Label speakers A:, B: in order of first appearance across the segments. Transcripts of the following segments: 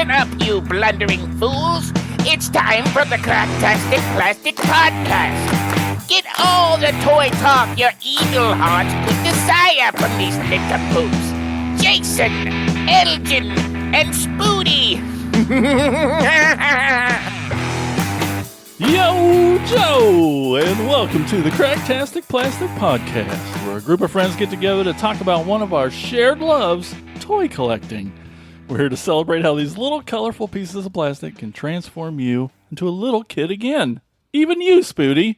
A: Listen up, you blundering fools. It's time for the Cracktastic Plastic Podcast. Get all the toy talk your evil heart could desire from these nincompoops. Jason, Elgin, and Spoody.
B: Yo, Joe, and welcome to the Cracktastic Plastic Podcast, where a group of friends get together to talk about one of our shared loves, toy collecting. We're here to celebrate how these little colorful pieces of plastic can transform you into a little kid again. Even you, Spoody.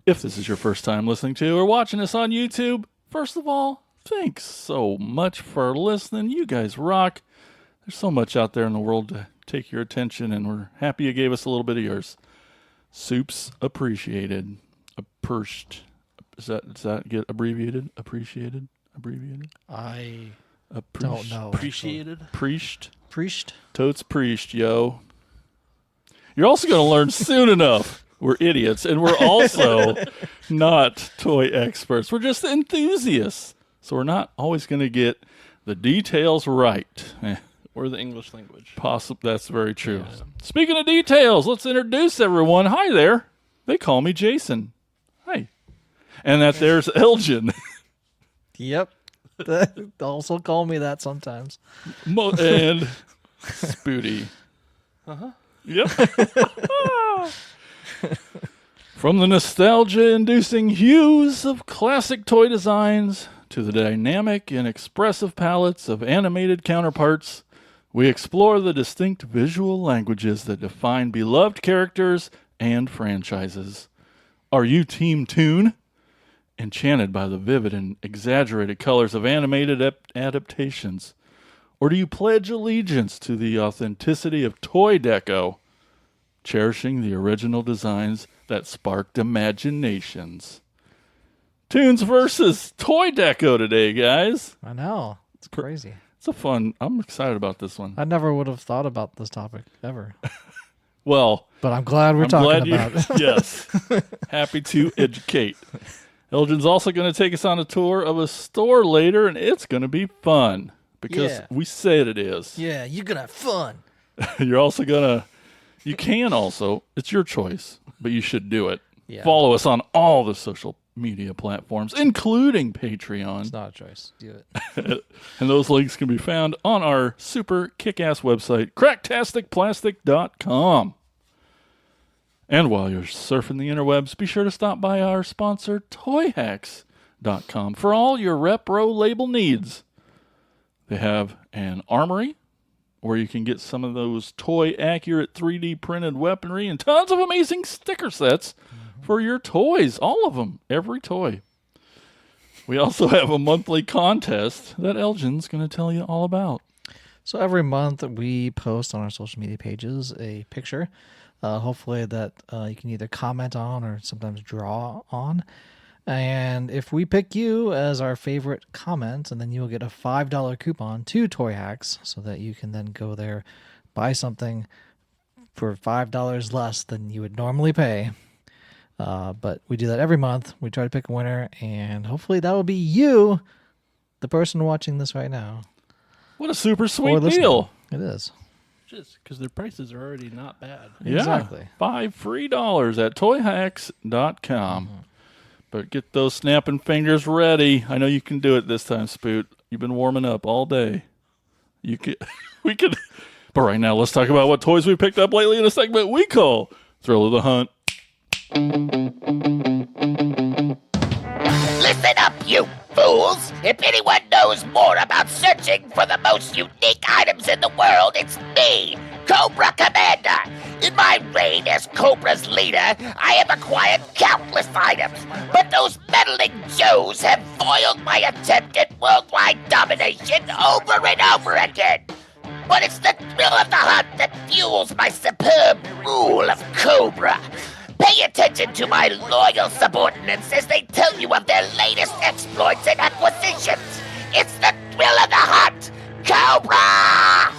B: If this is your first time listening to or watching us on YouTube, first of all, thanks so much for listening. You guys rock. There's so much out there in the world to take your attention, and we're happy you gave us a little bit of yours. Soups appreciated. Does that get abbreviated? Appreciated? Abbreviated?
C: I don't know.
B: Appreciated? Preached?
C: Priest?
B: Totes preached, yo. You're also going to learn soon enough. We're idiots, and we're also not toy experts. We're just enthusiasts. So we're not always going to get the details right.
D: Or the English language.
B: That's very true.
D: Yeah.
B: Speaking of details, let's introduce everyone. Hi there. They call me Jason. Hi. And there's Elgin.
C: Yep. They also call me that sometimes.
B: And Spoody. Uh-huh. Yep. From the nostalgia-inducing hues of classic toy designs to the dynamic and expressive palettes of animated counterparts, we explore the distinct visual languages that define beloved characters and franchises. Are you Team Toon? Enchanted by the vivid and exaggerated colors of animated adaptations? Or do you pledge allegiance to the authenticity of Toy Deco, cherishing the original designs that sparked imaginations? Toons versus Toy Deco today, guys.
C: I know. It's crazy.
B: I'm excited about this one.
C: I never would have thought about this topic ever.
B: Well,
C: but I'm glad we're talking about it.
B: Yes. Happy to educate. Elgin's also going to take us on a tour of a store later, and it's going to be fun because we said it is.
C: Yeah, you're going to have fun.
B: You can also, it's your choice, but you should do it.
C: Yeah.
B: Follow us on all the social media platforms, including Patreon.
C: It's not a choice. Do it.
B: And those links can be found on our super kick-ass website, cracktasticplastic.com. And while you're surfing the interwebs, be sure to stop by our sponsor, toyhacks.com, for all your repro label needs. They have an armory where you can get some of those toy-accurate 3D printed weaponry and tons of amazing sticker sets for your toys. All of them. Every toy. We also have a monthly contest that Elgin's going to tell you all about.
C: So every month we post on our social media pages a picture, hopefully that you can either comment on or sometimes draw on. And if we pick you as our favorite comment, and then you'll get a $5 coupon to Toy Hacks so that you can then go there, buy something for $5 less than you would normally pay. But we do that every month. We try to pick a winner, and hopefully that will be you, the person watching this right now.
B: What a super sweet deal.
C: It is.
D: Just because their prices are already not bad.
B: Yeah,
C: exactly.
B: $5 free at toyhacks.com. Mm-hmm. But get those snapping fingers ready. I know you can do it this time, Spoot. You've been warming up all day. But right now, let's talk about what toys we picked up lately in a segment we call Thrill of the Hunt.
A: Listen up, you fools! If anyone knows more about searching for the most unique items in the world, it's me, Cobra Commander. In my reign as Cobra's leader, I have acquired countless items, but those meddling Joes have foiled my attempt at worldwide domination over and over again. But it's the thrill of the hunt that fuels my superb rule of Cobra. Pay attention to my loyal subordinates as they tell you of their latest exploits and acquisitions. It's the thrill of the hunt, Cobra!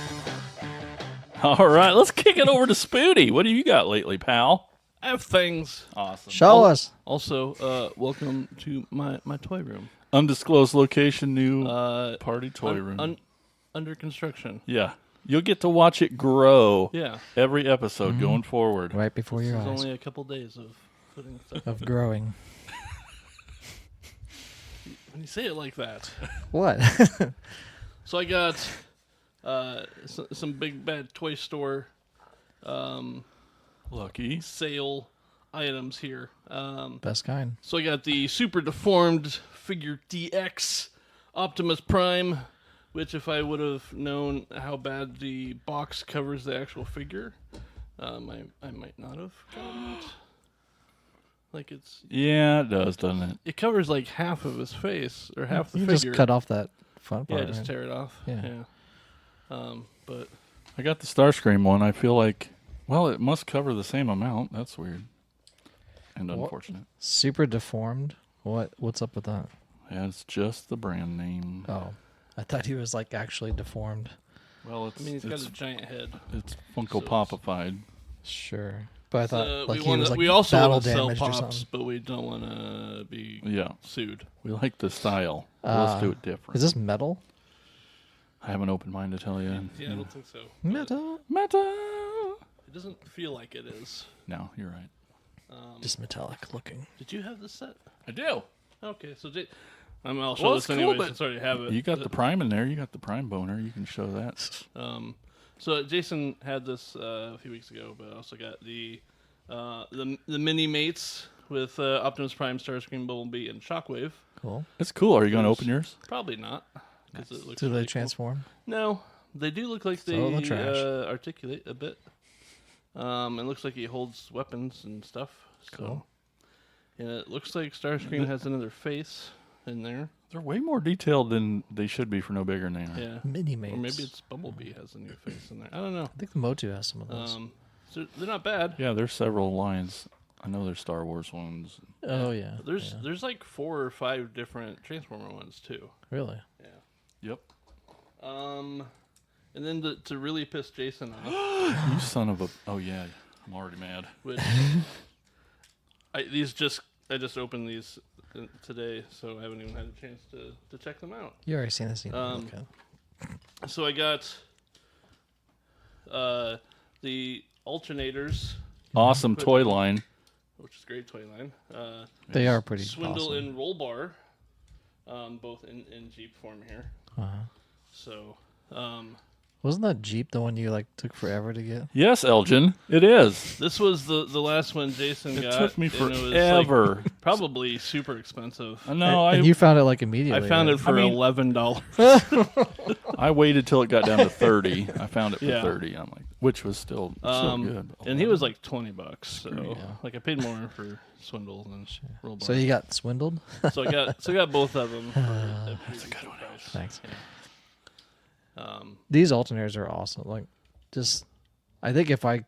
B: All right, let's kick it over to Spoody. What do you got lately, pal?
D: I have things.
B: Awesome.
C: Show us.
D: Also, welcome to my toy room.
B: Undisclosed location, new party toy room.
D: Under construction.
B: Yeah. You'll get to watch it grow.
D: Yeah.
B: Every episode going forward.
C: Right before your
D: It's
C: eyes.
D: only a couple days of putting stuff.
C: Of growing.
D: When you say it like that.
C: What?
D: So I got some big bad toy store
B: Lucky.
D: sale items here.
C: Best kind.
D: So I got the super deformed figure DX Optimus Prime, which if I would have known how bad the box covers the actual figure, I might not have gotten it. Like
B: Yeah, it does, doesn't it?
D: it covers like half of his face or half the
C: You
D: figure.
C: just cut off that front part.
D: Yeah, just
C: right?
D: tear it off.
C: Yeah.
D: But
B: I got the Starscream one. I feel like, well, it must cover the same amount. That's weird. And unfortunate.
C: Super deformed. What's up with that?
B: Yeah, it's just the brand name.
C: Oh, I thought he was like actually deformed.
B: Well, it's
D: I mean, he's got
B: it's,
D: a giant head.
B: it's Funko Popified.
C: Sure, but I thought like
D: we
C: he was like
D: we also
C: battle
D: want to sell
C: damaged or
D: pops,
C: something.
D: but we don't want to be
B: Yeah,
D: sued.
B: we like the style. Let's do it different.
C: Is this metal?
B: I have an open mind to tell you.
D: Yeah, I don't think so. but
C: Metal.
B: Metal.
D: It doesn't feel like it is.
B: No, you're right.
C: Just metallic looking.
D: Did you have this set?
B: I do.
D: Okay, so I'll show
B: Well,
D: this
B: it's cool,
D: anyway
B: but
D: since I already have it.
B: You got the Prime in there. You got the Prime boner. You can show that.
D: So Jason had this a few weeks ago, but I also got the mini mates with Optimus Prime, Starscream, Bumblebee, and Shockwave.
C: Cool.
B: It's cool. Are you going to open yours?
D: Probably not, because it looks.
C: Do they
D: really cool.
C: transform?
D: No, they do look like they
C: Throw in the trash.
D: articulate a bit. It looks like he holds weapons and stuff. So.
C: Cool.
D: And it looks like Starscream has another face in there.
B: They're way more detailed than they should be for no bigger than they are.
D: Yeah.
C: Mini mates.
D: Or maybe it's Bumblebee has a new face in there. I don't know.
C: I think the Motu has some of those.
D: So they're not bad.
B: Yeah, there's several lines. I know there's Star Wars ones.
C: Oh yeah.
D: There's like 4 or 5 different Transformer ones too.
C: Really.
D: Yeah.
B: Yep.
D: And then to really piss Jason off,
B: You son of a... Oh, yeah. I'm already mad.
D: which I just opened these today, so I haven't even had a chance to check them out.
C: You already seen this. Okay.
D: So I got the alternators,
B: Awesome toy line.
D: which is a great toy line.
C: They are pretty
D: Swindle
C: awesome.
D: and Roll Bar, both in Jeep form here. So,
C: Wasn't that Jeep the one you like took forever to get?
B: Yes, Elgin. It is.
D: this was the last one Jason
B: It
D: got.
B: took me
D: and it was, like,
B: forever.
D: probably super expensive.
B: No,
C: and you found it like immediately.
D: I found
C: right?
D: it for $11.
B: I waited till it got down to 30. I found it for
D: Yeah.
B: 30. I'm like, which was still good.
D: And he was like $20. So
B: Yeah.
D: like I paid more for Swindle than Roll Bar.
C: So you got swindled?
D: So I got both of them. That's a
B: good one.
C: Thanks.
D: Yeah.
C: These alternators are awesome. Like, just I think if I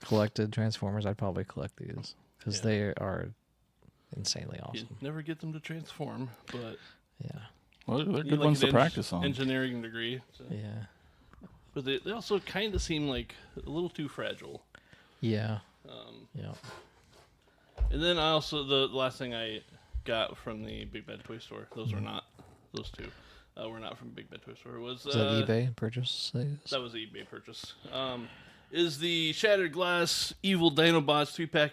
C: collected Transformers, I'd probably collect these because they are insanely
D: You
C: awesome.
D: never get them to transform, but
C: Yeah.
B: Well, they're
D: you
B: good
D: need,
B: ones
D: like,
B: to
D: an
B: practice on.
D: engineering degree.
C: Yeah.
D: But they also kind of seem like a little too fragile.
C: Yeah. Yeah.
D: And then I also the last thing I got from the Big Bad Toy Store. Those were not those two. Were not from Big Bad Toy Store. Was
C: Is that eBay purchase?
D: That was an eBay purchase. Is the Shattered Glass Evil Dinobots 3-pack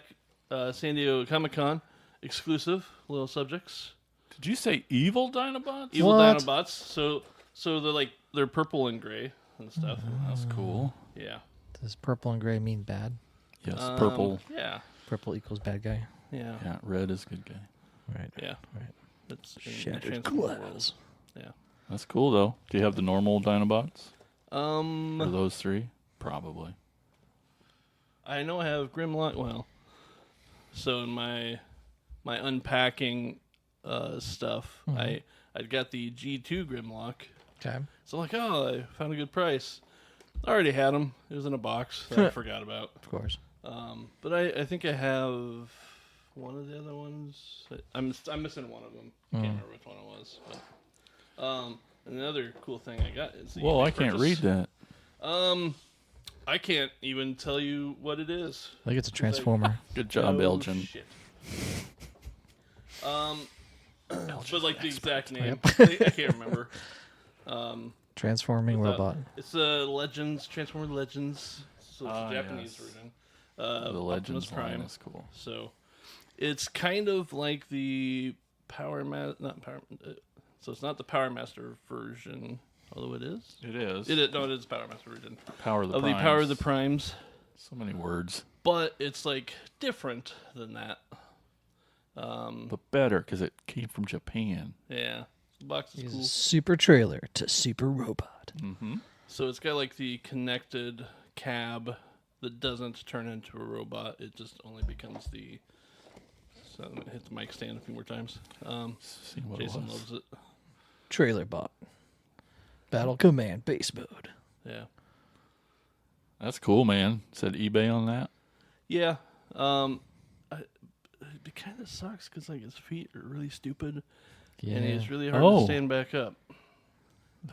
D: San Diego Comic-Con exclusive Little Subjects.
B: Did you say evil Dinobots?
D: Evil
C: What?
D: Dinobots. So they're purple and gray and stuff.
B: That's cool.
D: Yeah.
C: Does purple and gray mean bad?
B: Yes, purple.
D: Yeah.
C: Purple equals bad guy.
D: Yeah.
B: Yeah, red is good guy.
C: Right.
D: Yeah.
C: Right.
D: That's in
C: Shattered
D: Transformer
C: glass.
D: world. Yeah.
B: That's cool, though. Do you have the normal Dinobots? Or
D: Um,
B: those three? Probably.
D: I know I have Grimlock. Well, so in my unpacking stuff, I got the G2 Grimlock.
C: Okay.
D: So I'm like, oh, I found a good price. I already had them. It was in a box that I forgot about.
C: Of course.
D: But I think I have one of the other ones. I'm missing one of them. I can't remember which one it was. But, and the other cool thing I got is the
B: Whoa,
D: eBay
B: I can't
D: purchase.
B: read that.
D: I can't even tell you what it is.
C: I think it's a transformer.
B: Good job,
D: No
B: Elgin.
D: shit. But like the exact name,
C: Yep.
D: I can't remember.
C: Transforming robot.
D: It's Legends, Transformer Legends. So it's the Japanese version.
B: The Legends
D: Optimus Prime.
B: line is cool.
D: So it's kind of like the so it's not the Power Master version, although it is.
B: It is.
D: It is the Power Master version.
B: Power of the
D: of
B: Primes.
D: the Power of the Primes.
B: So many words.
D: But it's like different than that.
B: But better because it came from Japan.
D: Yeah. The box is cool.
C: Super trailer to super robot.
B: Mm-hmm.
D: So it's got like the connected cab that doesn't turn into a robot. It just only becomes the. So I'm gonna hit the mic stand a few more times.
B: See what
D: Jason
B: it was.
D: loves it.
C: Trailer bot. Battle command base mode.
D: Yeah.
B: That's cool, man. Said eBay on that.
D: Yeah. It kind of sucks because like his feet are really stupid,
C: Yeah.
D: and he's really hard
B: Oh.
D: to stand back up.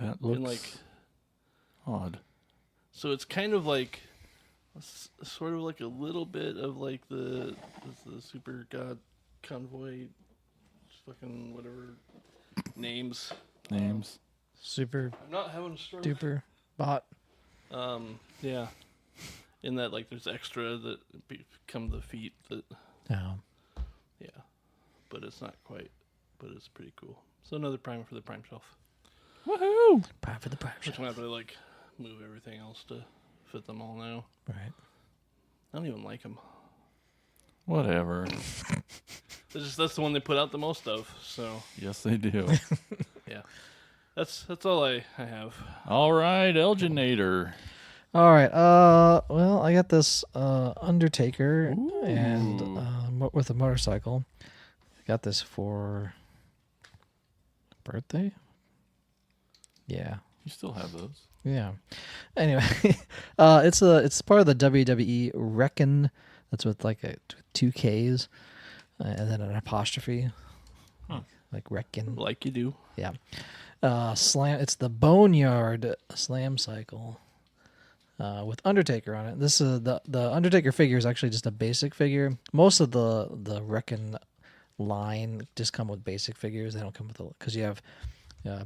B: That
D: And
B: looks
D: like,
B: odd.
D: so it's kind of like, sort of like a little bit of like the Super God Convoy, fucking whatever names.
B: Names.
C: Super
D: I'm not having a stroke.
C: duper bot.
D: Yeah. In that, like, there's extra that become the feet that,
C: Oh.
D: yeah. But it's not quite, but it's pretty cool. So another primer for the prime shelf.
B: Woohoo!
C: Prime for the prime
D: Which
C: shelf.
D: I'm going to have to, like, move everything else to fit them all now.
C: Right.
D: I don't even like them.
B: Whatever.
D: That's the one they put out the most of, so,
B: Yes, they do.
D: yeah. That's all I have.
B: All right, Elginator.
C: All right. Well, I got this Undertaker and with a motorcycle. I got this for birthday. Yeah.
B: You still have those.
C: Yeah. Anyway, it's part of the WWE Reckon. That's with like two K's and then an apostrophe.
B: Huh.
C: Like Reckon.
D: Like you do.
C: Yeah. Slam. It's the Boneyard Slam Cycle. With Undertaker on it. This is the Undertaker figure is actually just a basic figure. Most of the Reckon line just come with basic figures. They don't come with because you have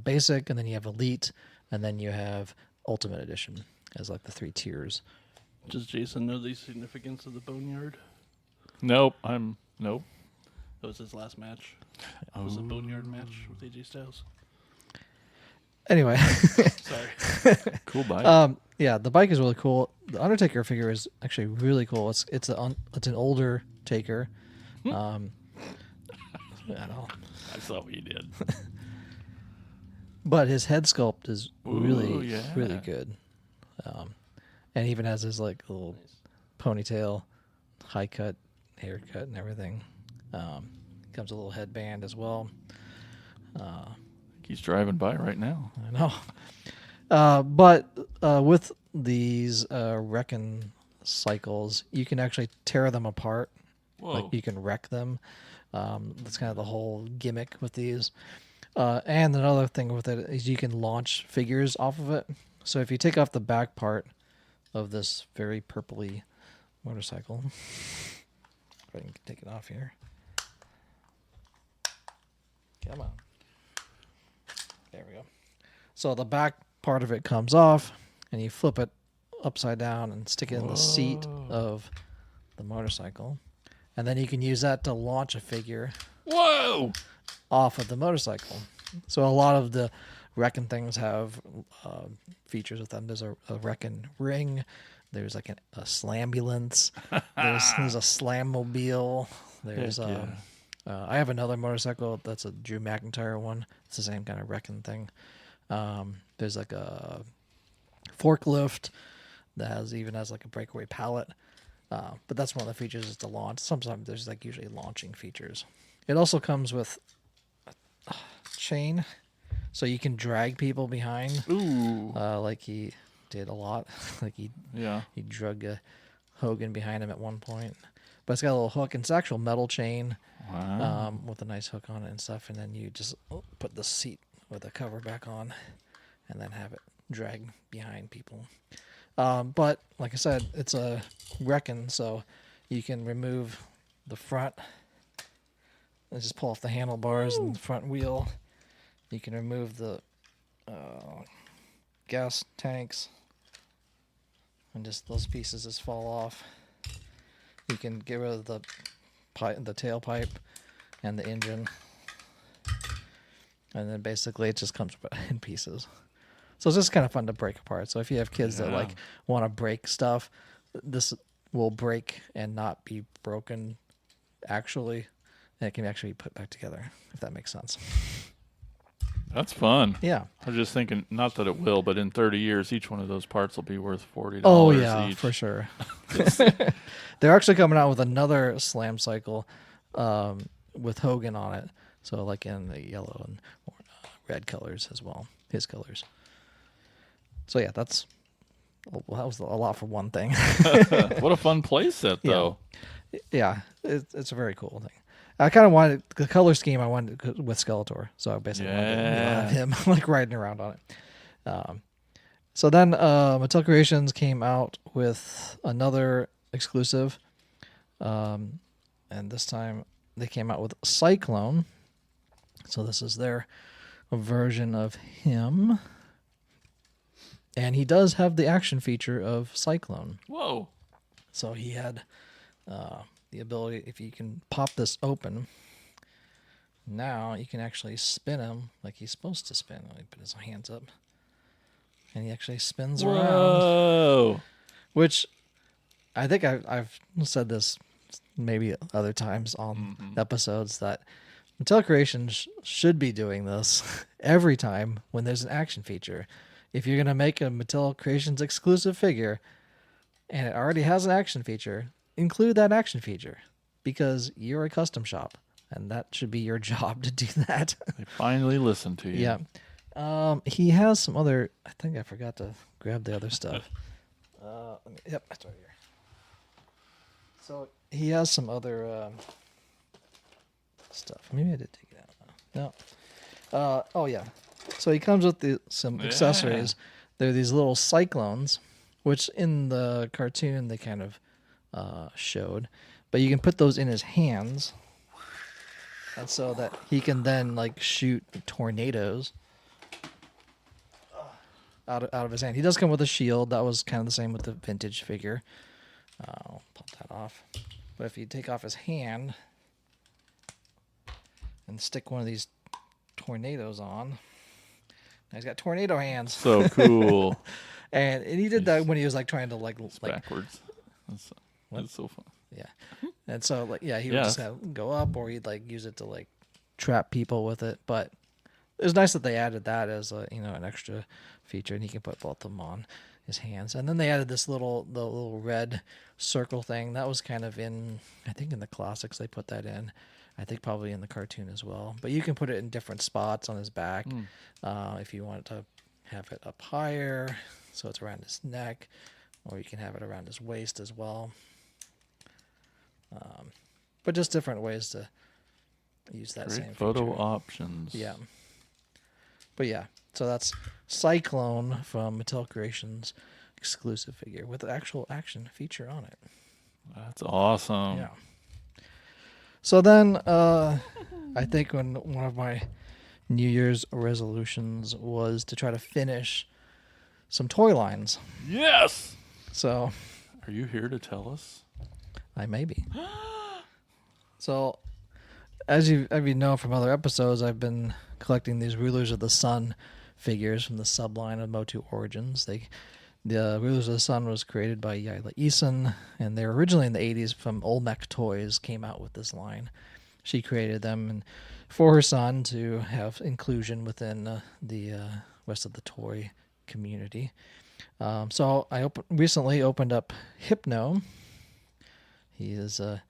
C: basic, and then you have elite, and then you have ultimate edition as like the 3 tiers.
D: Does Jason know the significance of the Boneyard?
B: Nope. Nope.
D: That was his last match. It was a Boneyard match with AJ Styles.
C: Anyway,
D: Sorry.
B: Cool bike.
C: yeah, the bike is really cool. The Undertaker figure is actually really cool. It's an older Taker. I know.
B: I saw what you did.
C: But his head sculpt is really,
B: Ooh, yeah.
C: really good. And even has his like little ponytail, high cut, haircut, and everything. Comes a little headband as well.
B: He's driving by right now.
C: I know. But with these Reckon cycles, you can actually tear them apart.
B: Whoa.
C: Like you can wreck them. That's kind of the whole gimmick with these. And another thing with it is you can launch figures off of it. So if you take off the back part of this very purpley motorcycle, if I can take it off here. Come on. There we go. So the back part of it comes off, and you flip it upside down and stick it in the seat of the motorcycle. And then you can use that to launch a figure
B: Whoa!
C: off of the motorcycle. So a lot of the Reckon things have features with them. There's a Reckon ring. There's like a slambulance. There's a slammobile. There's
B: Heck yeah.
C: I have another motorcycle that's a Drew McIntyre one. It's the same kind of Reckon thing. There's like a forklift that even has like a breakaway pallet. But that's one of the features is the launch. Sometimes there's like usually launching features. It also comes with a chain, so you can drag people behind.
B: Ooh.
C: Like he did a lot. Like he drug Hogan behind him at one point. But it's got a little hook, and it's actual metal chain with a nice hook on it and stuff. And then you just put the seat with the cover back on, and then have it drag behind people. But like I said, it's a Reckon, so you can remove the front and just pull off the handlebars and the front wheel. You can remove the gas tanks, and just those pieces just fall off. You can get rid of the tailpipe and the engine, and then basically it just comes in pieces. So it's just kind of fun to break apart. So if you have kids that like want to break stuff, this will break and not be broken actually, and it can actually be put back together, if that makes sense.
B: That's fun.
C: Yeah.
B: I was just thinking, not that it will, but in 30 years, each one of those parts will be worth $40
C: Oh, yeah,
B: each.
C: for sure. They're actually coming out with another Slam Cycle with Hogan on it. So like in the yellow and red colors as well, his colors. So yeah, that was a lot for one thing.
B: What a fun play set, though.
C: Yeah, it's a very cool thing. I kind of wanted the color scheme. I wanted with Skeletor, so I basically wanted to have him like riding around on it. So then Mattel Creations came out with another exclusive, and this time they came out with Cyclone. So this is their version of him. And he does have the action feature of Cyclone.
B: Whoa.
C: So he had the ability, if you can pop this open, now you can actually spin him like he's supposed to spin. Let me put his hands up. And he actually spins around.
B: Whoa.
C: Which I think I've said this maybe other times on episodes that Mattel Creations should be doing this every time when there's an action feature. If you're going to make a Mattel Creations exclusive figure and it already has an action feature, include that action feature because you're a custom shop and that should be your job to do that.
B: They finally listened to you.
C: Yeah. He has some other, I think I forgot to grab the other stuff. Yep, it's right here. So he has some other stuff. Maybe I did take it out. No. Oh, yeah. So he comes with some accessories. They're these little cyclones, which in the cartoon they kind of showed. But you can put those in his hands. And so that he can then like shoot tornadoes out of his hand. He does come with a shield. That was kind of the same with the vintage figure. I'll pop that off. But if you take off his hand and stick one of these tornadoes on, now he's got tornado hands.
B: So cool.
C: and he did that when he was like trying to like
B: Backwards. That's so fun.
C: Yeah. And so like he would just have go up, or he'd like use it to like trap people with it. But it was nice that they added that as a an extra feature, and he can put both of them on his hands. And then they added the little red circle thing that was kind of in, I think in the classics they put that in. I think probably in the cartoon as well. But you can put it in different spots on his back if you want to have it up higher, so it's around his neck, or you can have it around his waist as well. But just different ways to use that
B: Great
C: same
B: photo
C: feature.
B: options.
C: Yeah. But yeah, so that's Cyclone from Mattel Creations exclusive figure with the actual action feature on it.
B: That's awesome.
C: Yeah. So then, I think one of my New Year's resolutions was to try to finish some toy lines.
B: Yes.
C: So,
B: Are you here to tell us?
C: I may be. So, as you know from other episodes, I've been collecting these Rulers of the Sun figures from the subline of Motu Origins. The Rulers of the Sun was created by Yila Eason, and they were originally in the 80s from Olmec Toys came out with this line. She created them and for her son to have inclusion within the rest of the toy community. So I recently opened up Hypno. He is I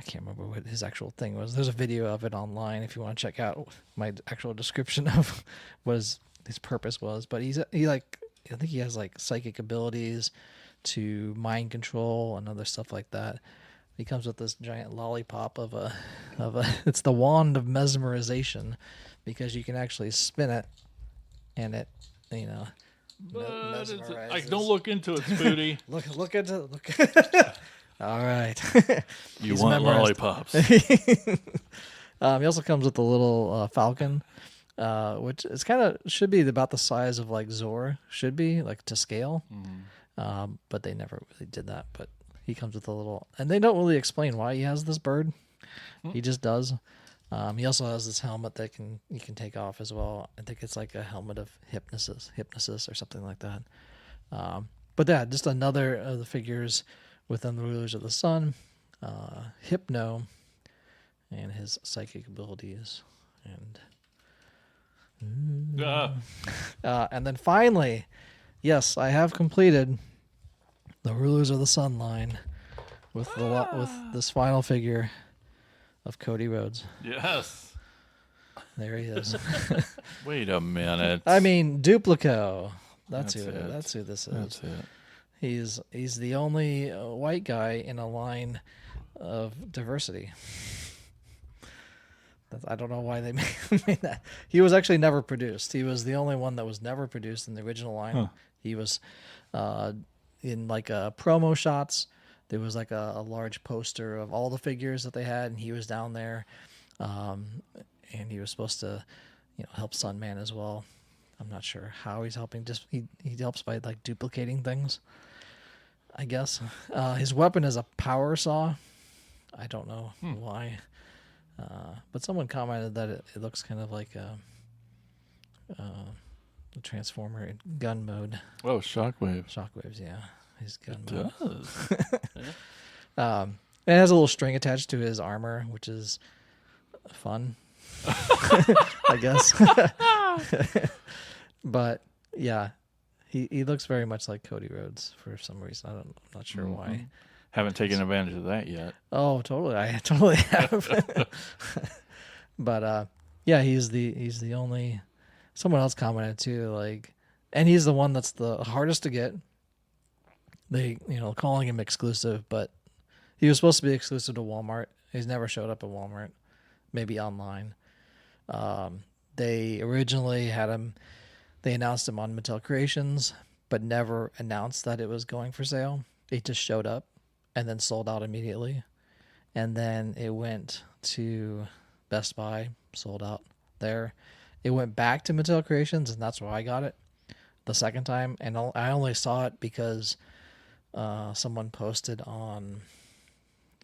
C: can't remember what his actual thing was. There's a video of it online if you want to check out my actual description of what his purpose was. But I think he has like psychic abilities to mind control and other stuff like that. He comes with this giant lollipop of a it's the wand of mesmerization, because you can actually spin it and it mesmerizes.
B: Don't look into it, Spooty.
C: look into look. All right.
B: You want lollipops.
C: He also comes with a little falcon which is kind of should be about the size of like Zor should be like to scale. But they never really did that. But he comes with a little, and they don't really explain why he has this bird. He just does. He also has this helmet that you can take off as well. I think it's like a helmet of hypnosis or something like that. But yeah, just another of the figures within the Rulers of the Sun. Hypno and his psychic abilities. And then finally, yes, I have completed the Rulers of the Sun line with with this final figure of Cody Rhodes.
B: Yes.
C: There he is.
B: Wait a minute.
C: I mean, Duplico. That's who
B: it.
C: this is.
B: That's it.
C: He's the only white guy in a line of diversity. I don't know why they made that. He was actually never produced. He was the only one that was never produced in the original line. Huh. He was in like promo shots. There was like a large poster of all the figures that they had, and he was down there. And he was supposed to, help Sunman as well. I'm not sure how he's helping. Just he helps by like duplicating things, I guess. His weapon is a power saw. I don't know why. But someone commented that it looks kind of like a Transformer in gun mode.
B: Oh, Shockwave.
C: Shockwaves, yeah. His gun
B: it
C: mode.
B: Does.
C: It has a little string attached to his armor, which is fun, I guess. But yeah, he looks very much like Cody Rhodes for some reason. I'm not sure why.
B: Haven't taken advantage of that yet.
C: Oh, totally. I totally have. But yeah, he's the only. Someone else commented too, like, and he's the one that's the hardest to get. They, calling him exclusive, but he was supposed to be exclusive to Walmart. He's never showed up at Walmart, maybe online. They originally had him. They announced him on Mattel Creations, but never announced that it was going for sale. It just showed up and then sold out immediately. And then it went to Best Buy, sold out there. It went back to Mattel Creations, and that's where I got it the second time. And I only saw it because someone posted on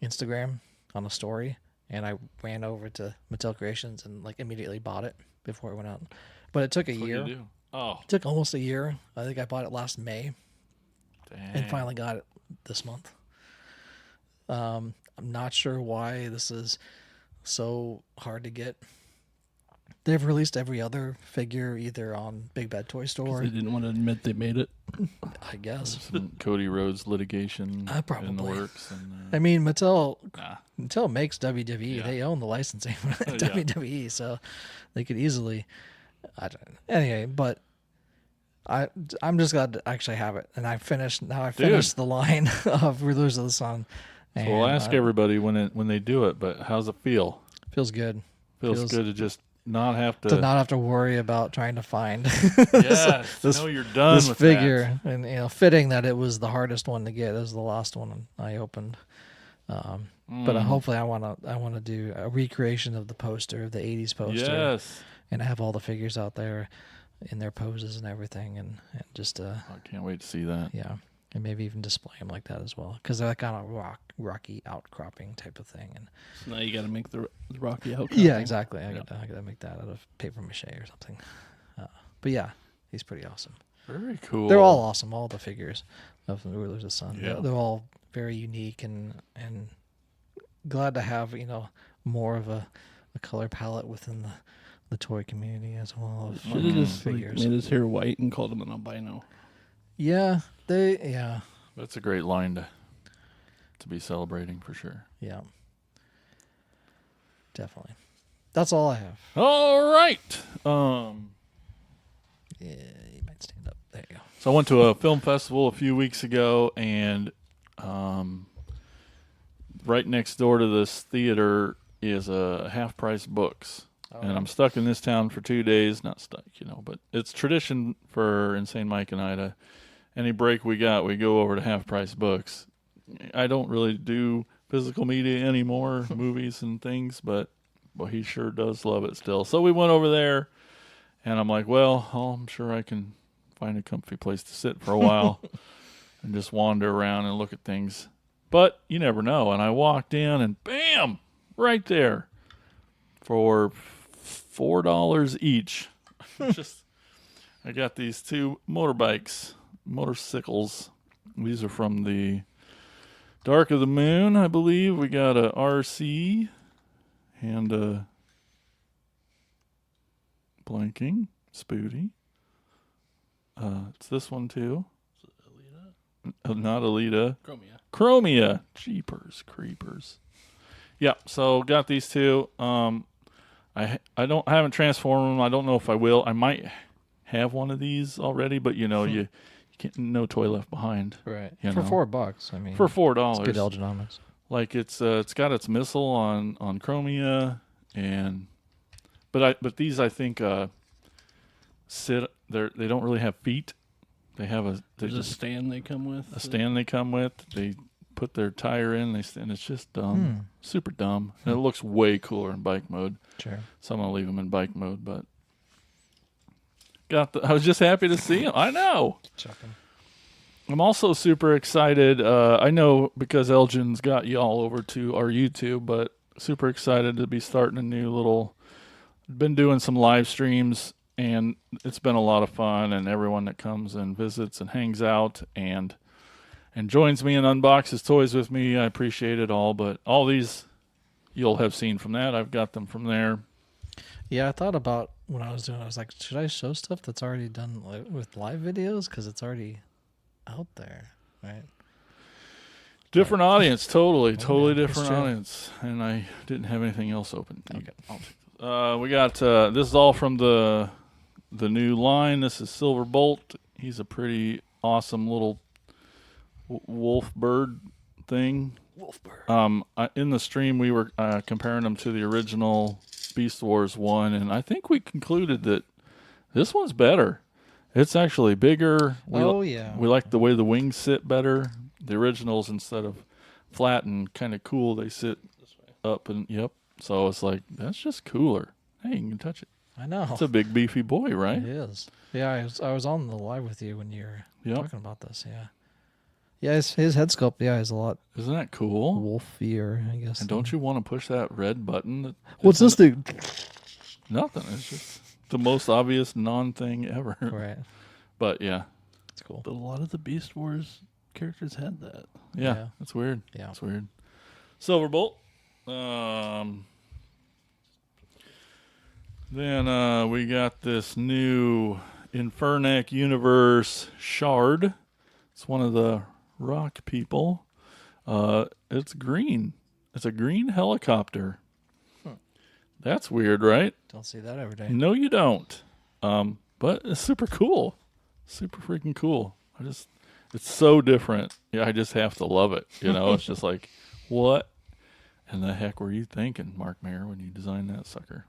C: Instagram on a story, and I ran over to Mattel Creations and like immediately bought it before it went out. But it took a year.
B: Oh,
C: it took almost a year. I think I bought it last May.
B: Dang.
C: And finally got it this month. I'm not sure why this is so hard to get. They've released every other figure either on Big Bad Toy Store.
D: They didn't want to admit they made it.
C: I guess.
B: Some Cody Rhodes litigation
C: probably
B: in the works. And,
C: I mean, Mattel makes WWE.
B: Yeah.
C: They own the licensing for WWE, so they could easily. Anyway, but I'm just glad to actually have it, and I finished the line of Rulers of the Sun.
B: So we'll ask everybody when they do it, but how's it feel?
C: Feels good.
B: Feels good to just not have to
C: worry about trying to find
B: this, you're done
C: this
B: with
C: figure,
B: that.
C: And fitting that it was the hardest one to get. It was the last one I opened. But hopefully I want to do a recreation of the poster, of the 80s poster.
B: Yes.
C: And have all the figures out there in their poses and everything, and just
B: I can't wait to see that.
C: Yeah, and maybe even display them like that as well, because they're like kind of rocky outcropping type of thing. And
D: so now you got to make the rocky outcropping.
C: Yeah, exactly. I gotta make that out of paper mache or something. But yeah, he's pretty awesome.
B: Very cool.
C: They're all awesome. All the figures of the Rulers of the Sun.
B: Yeah.
C: They're all very unique, and glad to have more of a color palette within the toy community as well.
D: Should have just made his hair white and called him an albino.
C: Yeah,
B: That's a great line to be celebrating for sure.
C: Yeah, definitely. That's all I have.
B: All right.
C: Yeah, you might stand up. There you go.
B: So I went to a film festival a few weeks ago, and right next door to this theater is a half-price books. And I'm stuck in this town for 2 days. Not stuck, but it's tradition for Insane Mike and I to, any break we got, we go over to half-price books. I don't really do physical media anymore, movies and things, but he sure does love it still. So we went over there, And I'm like, well, I'm sure I can find a comfy place to sit for a while and just wander around and look at things. But you never know. And I walked in and bam, right there for $4 each. Just, I got these two motorcycles. These are from the Dark of the Moon, I believe. We got a RC and a blanking Spooty. It's this one too. Not Alita. Chromia. Jeepers creepers. Yeah, so got these two. I haven't transformed them. I don't know if I will. I might have one of these already, but you can't, no toy left behind.
C: Right.
B: You
C: For
B: know.
C: $4, I mean.
B: For $4.
C: It's good algenomics.
B: Like it's got its missile on Chromia, but these I think they don't really have feet. They have
D: There's a stand they come with.
B: A stand they come with. They put their tire in. And it's just dumb, super dumb. And it looks way cooler in bike mode.
C: Sure.
B: So I'm gonna leave them in bike mode, but I was just happy to see them. I know.
C: Checking.
B: I'm also super excited. I know because Elgin's got you all over to our YouTube, but super excited to be starting a new little. Been doing some live streams, and it's been a lot of fun. And everyone that comes and visits and hangs out and joins me and unboxes toys with me, I appreciate it all. But all these you'll have seen from that. I've got them from there.
C: Yeah, I thought about when I was doing it, I was like, should I show stuff that's already done with live videos? Because it's already out there, right?
B: Different audience, totally
C: yeah,
B: different
C: true.
B: audience. And I didn't have anything else open.
C: Okay.
B: We got this is all from the new line. This is Silver Bolt. He's a pretty awesome little wolf bird thing.
C: Wolf bird.
B: In the stream, we were comparing them to the original Beast Wars 1, and I think we concluded that this one's better. It's actually bigger.
C: Yeah.
B: We like the way the wings sit better. The originals, instead of flat and kind of cool, they sit up and yep. So it's like, that's just cooler. Hey, you can touch it.
C: I know.
B: It's a big beefy boy, right?
C: It is. Yeah, I was on the live with you when you were talking about this. Yeah. Yeah, his head sculpt, is a lot
B: Isn't that cool?
C: wolfier, I guess.
B: And don't you want to push that red button?
C: What's this thing?
B: Nothing. It's just the most obvious non-thing ever.
C: Right.
B: But yeah.
C: It's cool.
D: But a lot of the Beast Wars characters had that.
B: Yeah. It's weird.
C: Yeah.
B: It's weird. Silverbolt. Then we got this new Infernac Universe Shard. It's one of the rock people. It's green. It's a green helicopter. That's weird, right?
C: Don't see that every day.
B: No, you don't. But it's super cool. Super freaking cool. It's so different. Yeah, I just have to love it. It's just like, what in the heck were you thinking, Mark Mayer, when you designed that sucker?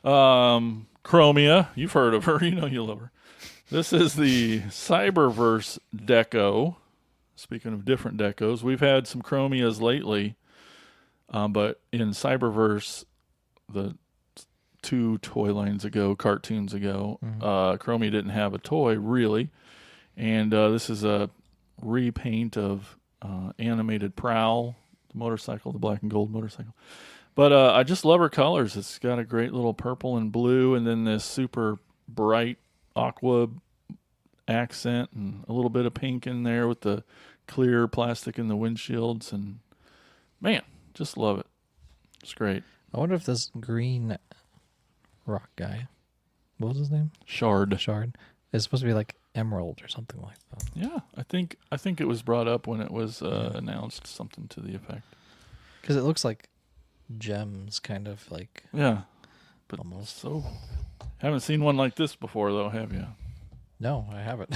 B: Chromia, you've heard of her. You love her. This is the Cyberverse Deco. Speaking of different decos, we've had some Chromias lately, but in Cyberverse, the 2 toy lines ago, cartoons ago, Chromia didn't have a toy, really. And this is a repaint of animated Prowl, the motorcycle, the black and gold motorcycle. But I just love her colors. It's got a great little purple and blue, and then this super bright aqua accent, and a little bit of pink in there with the clear plastic in the windshields. And man, just love it. It's great.
C: I wonder if this green rock guy, what was his name?
B: Shard.
C: Is supposed to be like emerald or something like that.
B: Yeah, I think it was brought up when it was announced, something to the effect.
C: Because it looks like gems, kind of like.
B: Yeah, but
C: almost.
B: So haven't seen one like this before, though, have you?
C: No, I haven't.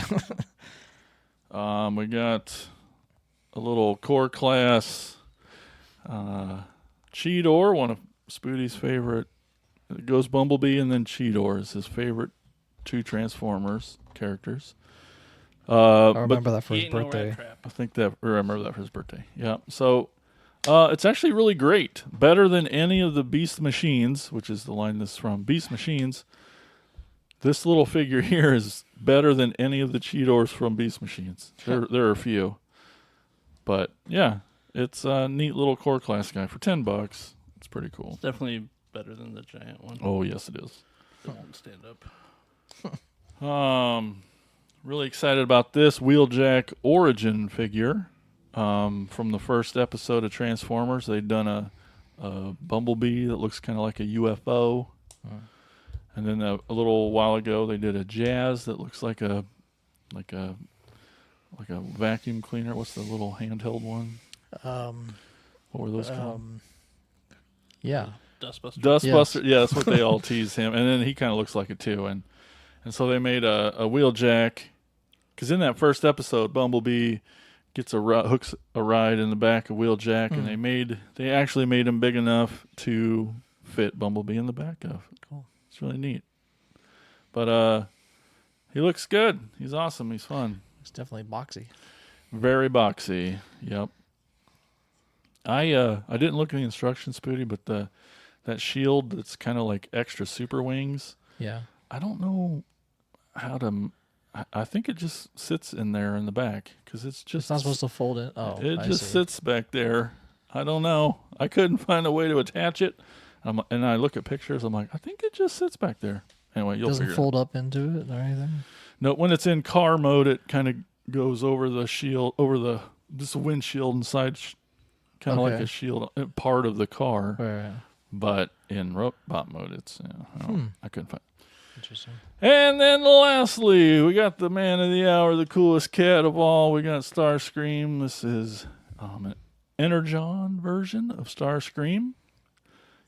B: We got a little core class Cheetor, one of Spoody's favorite. It goes Bumblebee, and then Cheetor is his favorite 2 Transformers characters.
C: I remember that for his birthday.
B: Remember that for his birthday. Yeah. So it's actually really great. Better than any of the Beast Machines, which is the line this is from. Beast Machines. This little figure here is better than any of the Cheetos from Beast Machines. There are a few. But, yeah, it's a neat little core class guy. For $10, it's pretty cool.
D: It's definitely better than the giant one.
B: Oh, yes, it is.
D: It won't stand up.
B: Really excited about this Wheeljack Origin figure. From the first episode of Transformers, they'd done a Bumblebee that looks kind of like a UFO. And then a little while ago, they did a Jazz that looks like a vacuum cleaner. What's the little handheld one? What were those called?
C: Yeah.
D: Dustbuster.
B: Dustbuster.
C: Yes.
B: Yeah, that's what they all tease him. And then he kind of looks like it too. And so they made a Wheeljack, because in that first episode, Bumblebee hooks a ride in the back of Wheeljack, and they actually made him big enough to fit Bumblebee in the back of.
C: Cool.
B: It's really neat. But he looks good. He's awesome. He's fun.
C: It's definitely boxy.
B: Very boxy. Yep. I didn't look at the instructions, Spooty, but that shield that's kind of like extra super wings.
C: Yeah.
B: I don't know how to. I think it just sits in there in the back because it's just.
C: It's not supposed to fold it. Oh,
B: It
C: I
B: just
C: see.
B: sits back there. I don't know. I couldn't find a way to attach it. And I look at pictures. I'm like, I think it just sits back there. Anyway, you'll
C: Doesn't
B: figure
C: fold up into it or anything.
B: No, when it's in car mode, it kind of goes over the shield, over this windshield inside, kind of like
C: Okay.
B: a shield part of the car.
C: Right.
B: But in robot mode, it's I couldn't find.
C: Interesting.
B: And then lastly, we got the man of the hour, the coolest cat of all. We got Starscream. This is an Energon version of Starscream.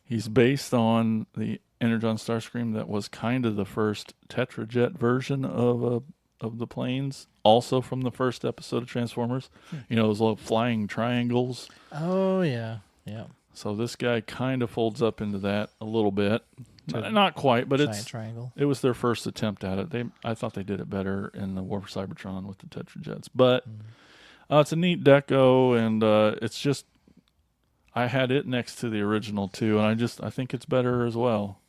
B: He's based on the Energon Starscream that was kind of the first Tetrajet version of the planes, also from the first episode of Transformers. You know, those little flying triangles.
C: Oh yeah. Yeah.
B: So this guy kind of folds up into that a little bit. Not quite, but
C: Giant triangle.
B: it was their first attempt at it. I thought they did it better in the War for Cybertron with the Tetrajets. But it's a neat deco, and it's just, I had it next to the original too, and I think it's better as well.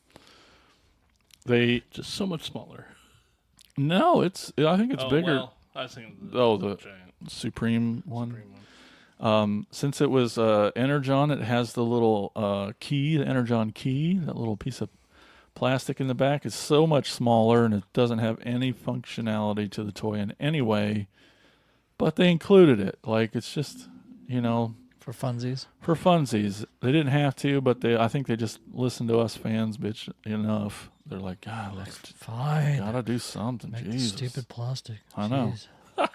B: They
D: Just so much smaller.
B: no, I think it's bigger.
D: Well, I was thinking
B: the
D: giant
B: Supreme one.
D: Supreme one.
B: Since it was Energon, it has the little key, the Energon key, that little piece of plastic in the back. It's so much smaller, and it doesn't have any functionality to the toy in any way. But they included it. Like, it's just,
C: For funsies.
B: for funsies. They didn't have to, but I think they just listened to us fans bitch enough. They're like, God, let's
C: Fine.
B: gotta do something.
C: Make the
B: Jesus.
C: stupid plastic.
B: I know.
C: Jeez.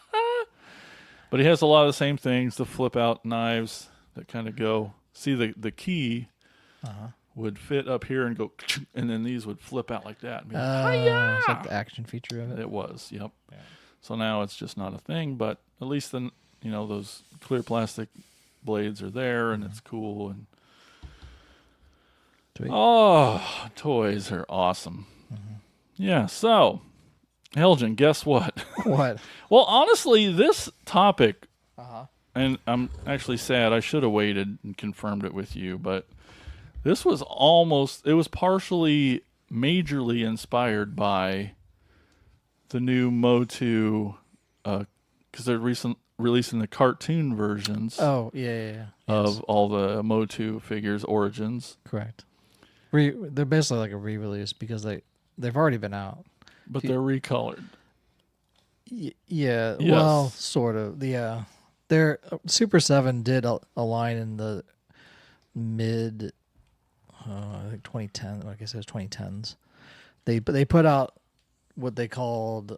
B: But he has a lot of the same things, the flip out knives that kind of go. See, the key would fit up here and go, and then these would flip out like that. And be like,
C: It's like the action feature of it.
B: it was, yep.
C: Yeah.
B: So now it's just not a thing, but at least then, those clear plastic blades are there, and it's cool. And
C: Sweet.
B: oh, toys are awesome. Yeah, so, Helgen, guess what?
C: What?
B: Well, honestly, this topic,
C: Uh-huh.
B: and I'm actually sad, I should have waited and confirmed it with you, but this was it was partially majorly inspired by the new Motu, because they're releasing the cartoon versions
C: Oh, yeah.
B: of
C: Yes.
B: all the Motu figures Origins,
C: Correct. They're basically like a re-release because they've already been out.
B: but they're recolored.
C: Yeah,
B: Yes.
C: well, sort of. Yeah, their Super 7 did a line in the mid, I think 2010. Like I said, it was 2010s. They put out what they called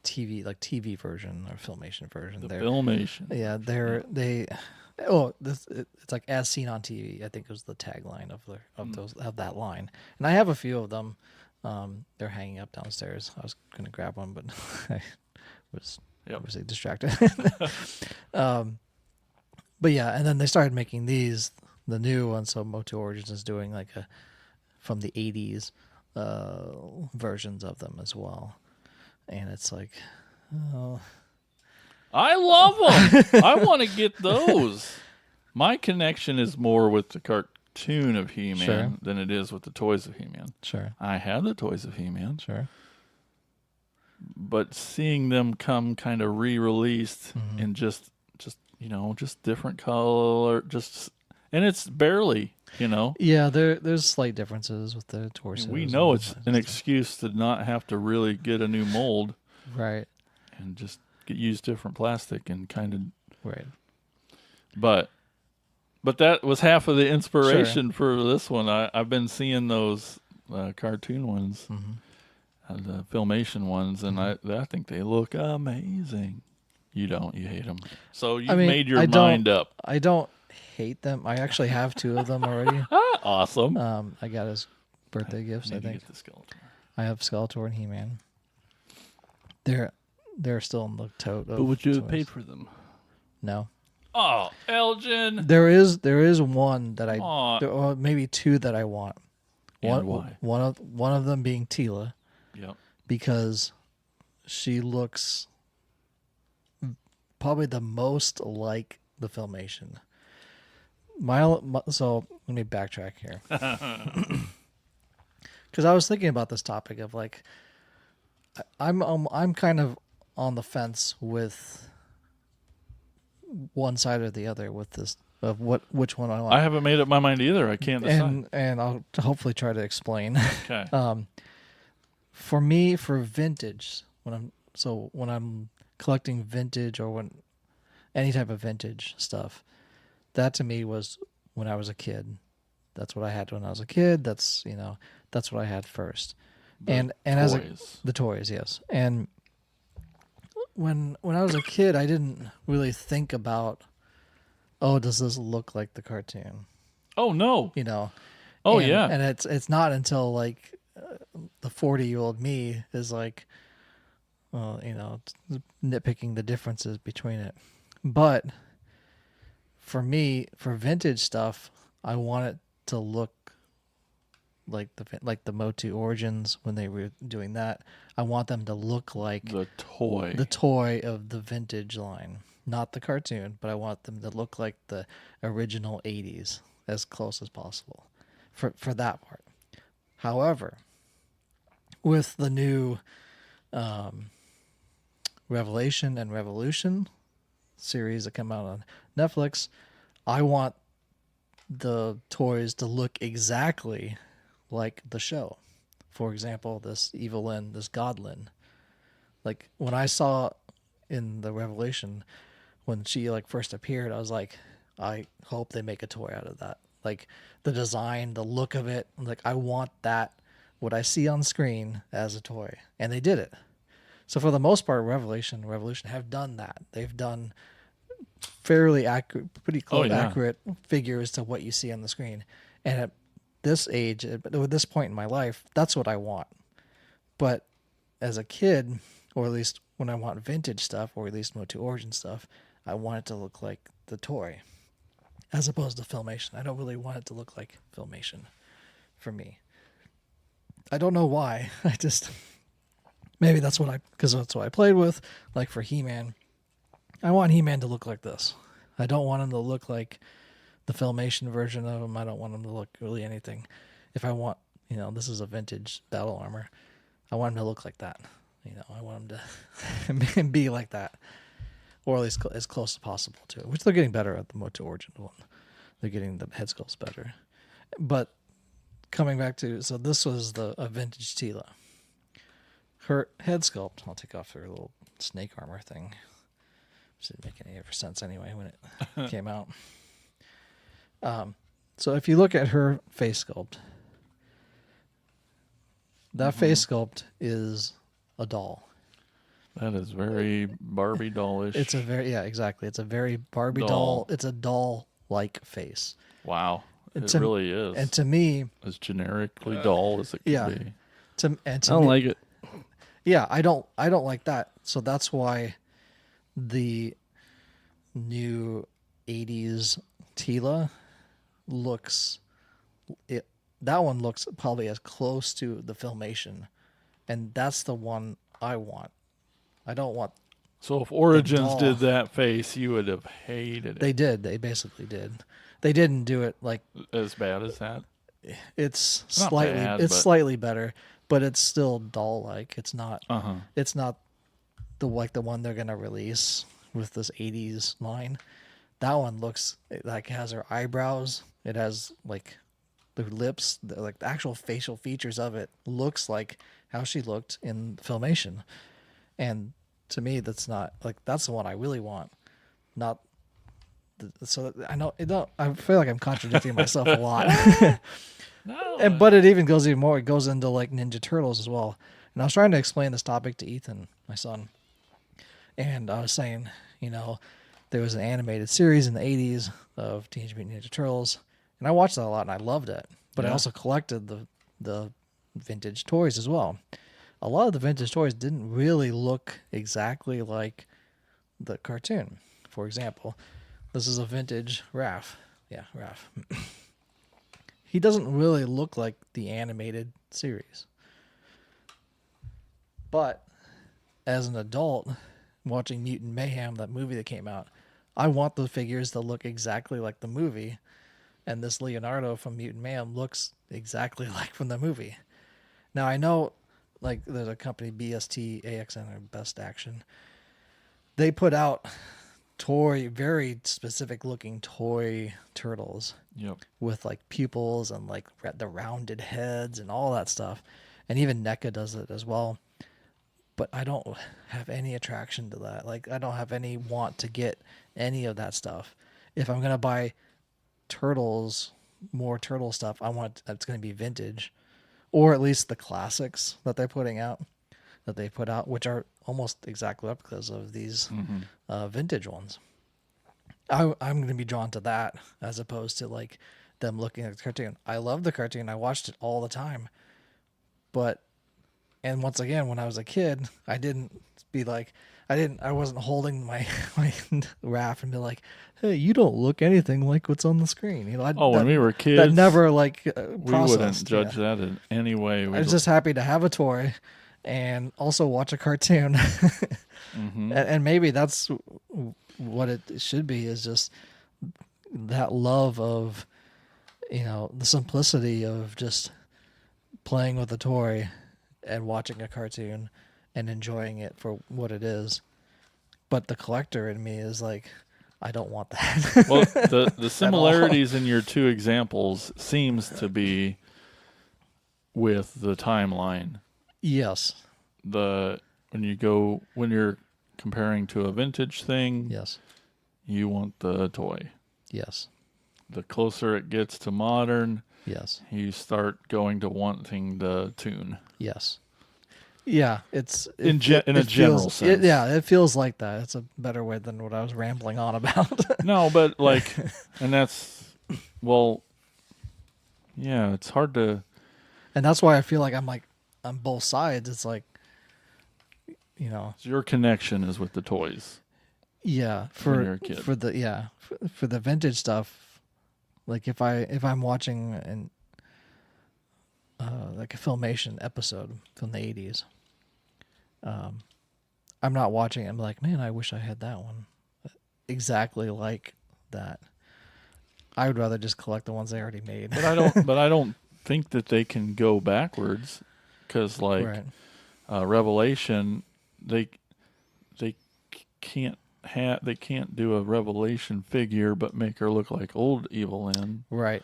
C: TV version or Filmation version.
B: The Filmation.
C: Yeah, it's like as seen on TV. I think was the tagline of that line. And I have a few of them. They're hanging up downstairs. I was gonna grab one, but I was obviously distracted. But yeah, and then they started making the new ones. So Motu Origins is doing like from the 80s versions of them as well. And it's like, oh.
B: I love them. I want to get those. My connection is more with the cartoon of He-Man
C: Sure.
B: than it is with the toys of He-Man.
C: Sure.
B: I have the toys of He-Man,
C: Sure.
B: but seeing them come kind of re-released
C: Mm-hmm.
B: in just different color, and it's barely,
C: Yeah, there's slight differences with the torsos.
B: we know
C: and
B: it's
C: that
B: an
C: stuff.
B: excuse to not have to really get a new mold
C: Right.
B: and just use different plastic and kind of.
C: Right.
B: But that was half of the inspiration for this one. I've been seeing those cartoon ones, the filmation ones, and I think they look amazing. You don't, you hate them. So you made your mind up.
C: I don't hate them. I actually have 2 of them already.
B: Awesome.
C: I got as birthday gifts. I
B: Need to
C: think
B: get the Skeletor.
C: I have Skeletor and He-Man. They're still in the tote.
D: But would you have paid for them?
C: No.
B: Oh, Elgin.
C: There is one that
B: Aw.
C: or maybe 2 that I want.
B: And why?
C: One of them being Tila,
B: Yep.
C: because she looks probably the most like the Filmation. So let me backtrack here, because I was thinking about this topic of like, I'm kind of on the fence with one side or the other with this of which one I want.
B: I haven't made up my mind either. I can't decide.
C: and I'll hopefully try to explain.
B: Okay.
C: For me, for vintage, when I'm collecting vintage or when any type of vintage stuff, that to me was when I was a kid. That's what I had when I was a kid. That's what I had first. And as the toys, yes. And when I was a kid, I didn't really think about, oh, does this look like the cartoon?
B: Oh no. Oh yeah.
C: And it's not until like the 40-year-old me is like, well, nitpicking the differences between it. But for me, for vintage stuff, I want it to look like the Motu Origins when they were doing that. I want them to look like
B: the
C: toy of the vintage line, not the cartoon, but I want them to look like the original 80s as close as possible for that part. However, with the new Revelation and Revolution series that come out on Netflix, I want the toys to look exactly like the show. For example, this Evelyn, this Godlin. Like when I saw in the Revelation when she like first appeared, I was like, I hope they make a toy out of that. Like the design, the look of it, like I want that what I see on screen as a toy. And they did it. So for the most part, Revelation have done that. They've done fairly accurate, pretty close, accurate figures to what you see on the screen. And at this age, at this point in my life, that's what I want. But as a kid, or at least when I want vintage stuff, or at least Motu Origin stuff, I want it to look like the toy, as opposed to Filmation. I don't really want it to look like Filmation for me. I don't know why. I just, maybe because that's what I played with. Like for He-Man, I want He-Man to look like this. I don't want him to look like the Filmation version of him. I don't want him to look really anything. If I want, this is a vintage battle armor, I want him to look like that. I want him to be like that, or at least as close as possible to it, which they're getting better at the Motu Origin one. They're getting the head sculpts better. But coming back to, so this was a vintage Tila. Her head sculpt, I'll take off her little snake armor thing. Didn't make any sense anyway when it came out. So if you look at her face sculpt, that face sculpt is a doll.
B: That is very Barbie dollish.
C: It's a very, exactly. It's a very Barbie doll. It's a doll-like face.
B: Wow. It really is.
C: And to me,
B: as generically dull as it can be.
D: I don't like it.
C: Yeah, I don't like that. So that's why the new 80s Tila that one looks probably as close to the Filmation, and that's the one I want. I don't want
B: So if Origins
C: doll.
B: did that face, you would have hated it.
C: They did. They basically did. They didn't do it like
B: As bad as that?
C: it's
B: Not
C: slightly.
B: bad,
C: it's
B: but-
C: slightly better, but it's still doll-like. It's not.
B: Uh-huh.
C: It's not the one they're gonna release with this '80s line. That one looks like it has her eyebrows. It has like the lips, like the actual facial features of it looks like how she looked in Filmation. And to me, that's not like that's the one I really want. Not so I know it don't. I feel like I'm contradicting myself a lot.
B: No.
C: But it even goes even more. It goes into like Ninja Turtles as well. And I was trying to explain this topic to Ethan, my son, and I was saying, there was an animated series in the '80s of Teenage Mutant Ninja Turtles, and I watched that a lot and I loved it. But I
B: Yeah.
C: also collected the vintage toys as well. A lot of the vintage toys didn't really look exactly like the cartoon. For example, this is a vintage Raph. Yeah, Raph. He doesn't really look like the animated series. But as an adult, watching Mutant Mayhem, that movie that came out, I want the figures to look exactly like the movie. And this Leonardo from Mutant Mayhem looks exactly like from the movie. Now, I know like there's a company, BST, AXN, or Best Action. They put out very specific looking toy turtles.
B: Yep.
C: With like pupils and like the rounded heads and all that stuff. And even NECA does it as well. But I don't have any attraction to that. Like I don't have any want to get any of that stuff. If I'm going to buy more turtle stuff, I want it's going to be vintage, or at least the classics that they put out, which are almost exact replicas of these vintage ones. I'm going to be drawn to that as opposed to like them looking at the cartoon. I love the cartoon. I watched it all the time. And once again, when I was a kid, I wasn't holding my Raph and be like, hey, you don't look anything like what's on the screen.
B: When we were kids,
C: that never like
B: we wouldn't judge that in any way.
C: I was just happy to have a toy and also watch a cartoon. And maybe that's what it should be, is just that love of, the simplicity of just playing with a toy and watching a cartoon and enjoying it for what it is. But the collector in me is like, I don't want that.
B: Well, the similarities in your two examples seems to be with the timeline.
C: Yes.
B: When you're comparing to a vintage thing,
C: Yes.
B: you want the toy.
C: Yes.
B: The closer it gets to modern,
C: Yes.
B: you start going to wanting the tune.
C: Yes. Yeah,
B: in a general sense.
C: It feels like that. It's a better way than what I was rambling on about.
B: No, but like, and that's, well, yeah, it's hard to.
C: And that's why I feel like I'm like on both sides. It's like,
B: Your connection is with the toys.
C: Yeah,
B: when you're a kid.
C: for the vintage stuff, like if I'm watching like a Filmation episode from the '80s, I'm not watching it. I'm like, man, I wish I had that one exactly like that. I would rather just collect the ones they already made.
B: But I don't think that they can go backwards, because like
C: Right.
B: Revelation, they can't do a Revelation figure but make her look like old Evelyn.
C: Right.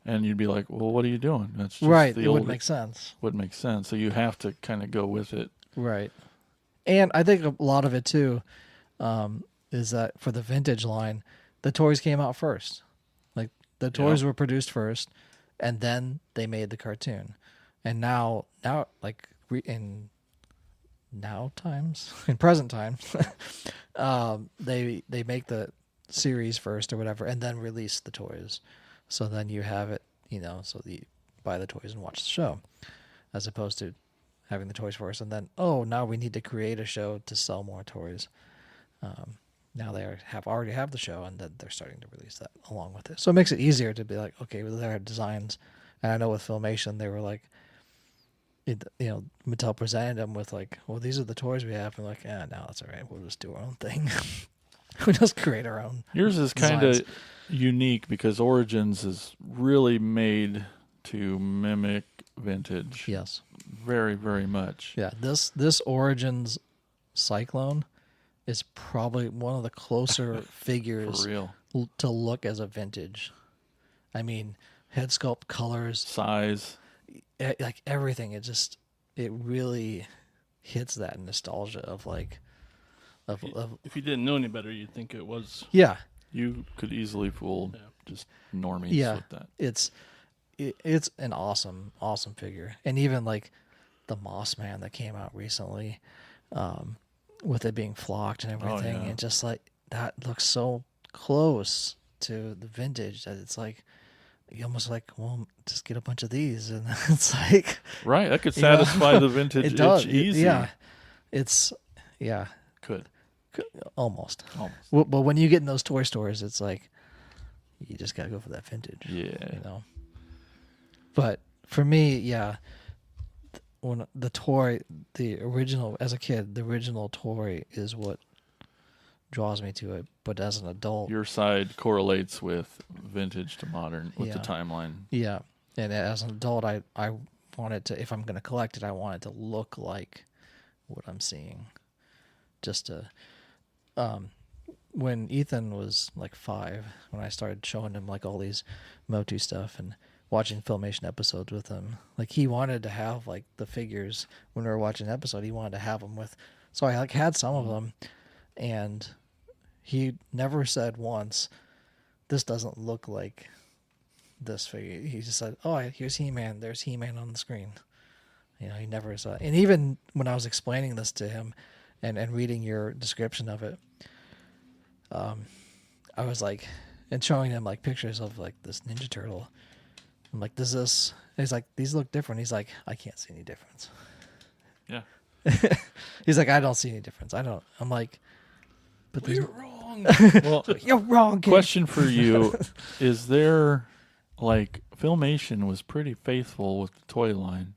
B: And you'd be like, well, what are you doing? That's just
C: Right.
B: the
C: It
B: old.
C: would make sense.
B: Would make sense. So you have to kind of go with it.
C: Right. And I think a lot of it too is that for the vintage line, the toys came out first. Like the toys were produced first, and then they made the cartoon. And now like in present times, they make the series first or whatever, and then release the toys. So then you have it, so you buy the toys and watch the show, as opposed to having the toys first and then, now we need to create a show to sell more toys. Now they already have the show, and then they're starting to release that along with it. So it makes it easier to be like, okay, well, there are designs. And I know with Filmation, they were like, Mattel presented them with like, well, these are the toys we have, and like, no, that's all right. We'll just do our own thing. We'll just create our own.
B: Yours is kind
C: designs.
B: of unique because Origins is really made to mimic vintage.
C: Yes.
B: Very, very much.
C: Yeah. This Origins Cyclone is probably one of the closer figures
B: For real.
C: to look as a vintage. I mean, head sculpt, colors,
B: Size.
C: like everything. It really hits that nostalgia of like, of
D: If you didn't know any better, you'd think it was.
C: yeah.
B: You could easily fool just normies
C: Yeah.
B: with that.
C: It's an awesome figure, and even like the Moss Man that came out recently, with it being flocked and everything,
B: yeah.
C: and just like that looks so close to the vintage that it's like you almost like, well, just get a bunch of these, and it's like
B: Right. That could
C: you know,
B: satisfy the vintage
C: it does.
B: itch easy.
C: Yeah,
B: Could.
C: almost.
B: Almost.
C: But when you get in those toy stores, it's like you just gotta go for that vintage.
B: Yeah.
C: But for me, yeah, when the original, as a kid, the original toy is what draws me to it. But as an adult,
B: Your side correlates with vintage to modern with the
C: Yeah.
B: timeline.
C: yeah, and as an adult, I want it to, if I'm gonna collect it, I want it to look like what I'm seeing. Just to, when Ethan was like 5, when I started showing him like all these Motu stuff and watching Filmation episodes with him, like he wanted to have like the figures when we were watching an episode. He wanted to have them with, so I like had some of them, and he never said once, "This doesn't look like this figure." He just said, "Oh, here's He-Man. There's He-Man on the screen." He never saw. And even when I was explaining this to him, and reading your description of it, I was like, and showing him like pictures of like this Ninja Turtle. I'm like, does this? He's like, these look different. He's like, I can't see any difference.
B: Yeah.
C: He's like, I don't see any difference. I don't. I'm like, but
D: You're wrong.
B: Well,
C: you're wrong. Kid.
B: question for you: is there, like, Filmation was pretty faithful with the toy line?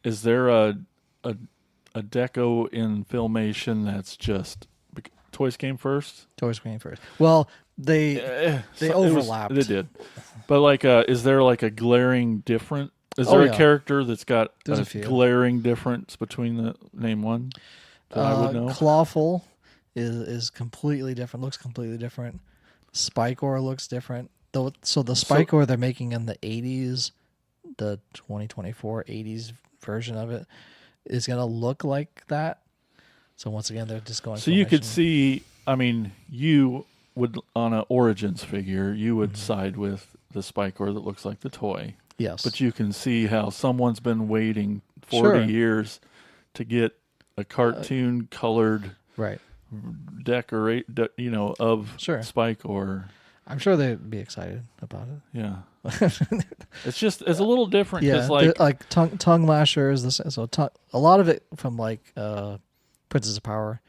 B: Is there a deco in Filmation that's just toys came first?
C: Toys came first. Well, they overlapped.
B: They did, but like, is there like a glaring difference? Is
C: Oh,
B: there a
C: yeah.
B: character that's got
C: There's
B: a
C: a few.
B: glaring difference between the name one that I would know?
C: Clawful is completely different. Looks completely different. Spikor looks different. Though, so the Spikor they're making in the 80s, the 2024 80s version of it is gonna look like that. So once again, they're just going.
B: So you could
C: Filmation.
B: see. I mean, you would on an Origins figure, you would
C: Mm-hmm.
B: side with the Spikor that looks like the toy.
C: Yes,
B: But you can see how someone's been waiting 40
C: Sure.
B: years to get a cartoon colored
C: right.
B: of
C: Sure.
B: Spikor.
C: I'm sure they'd be excited about it.
B: Yeah. It's a little different
C: Yeah,
B: because
C: like tongue lasher is this. So a lot of it from like Princess of Power.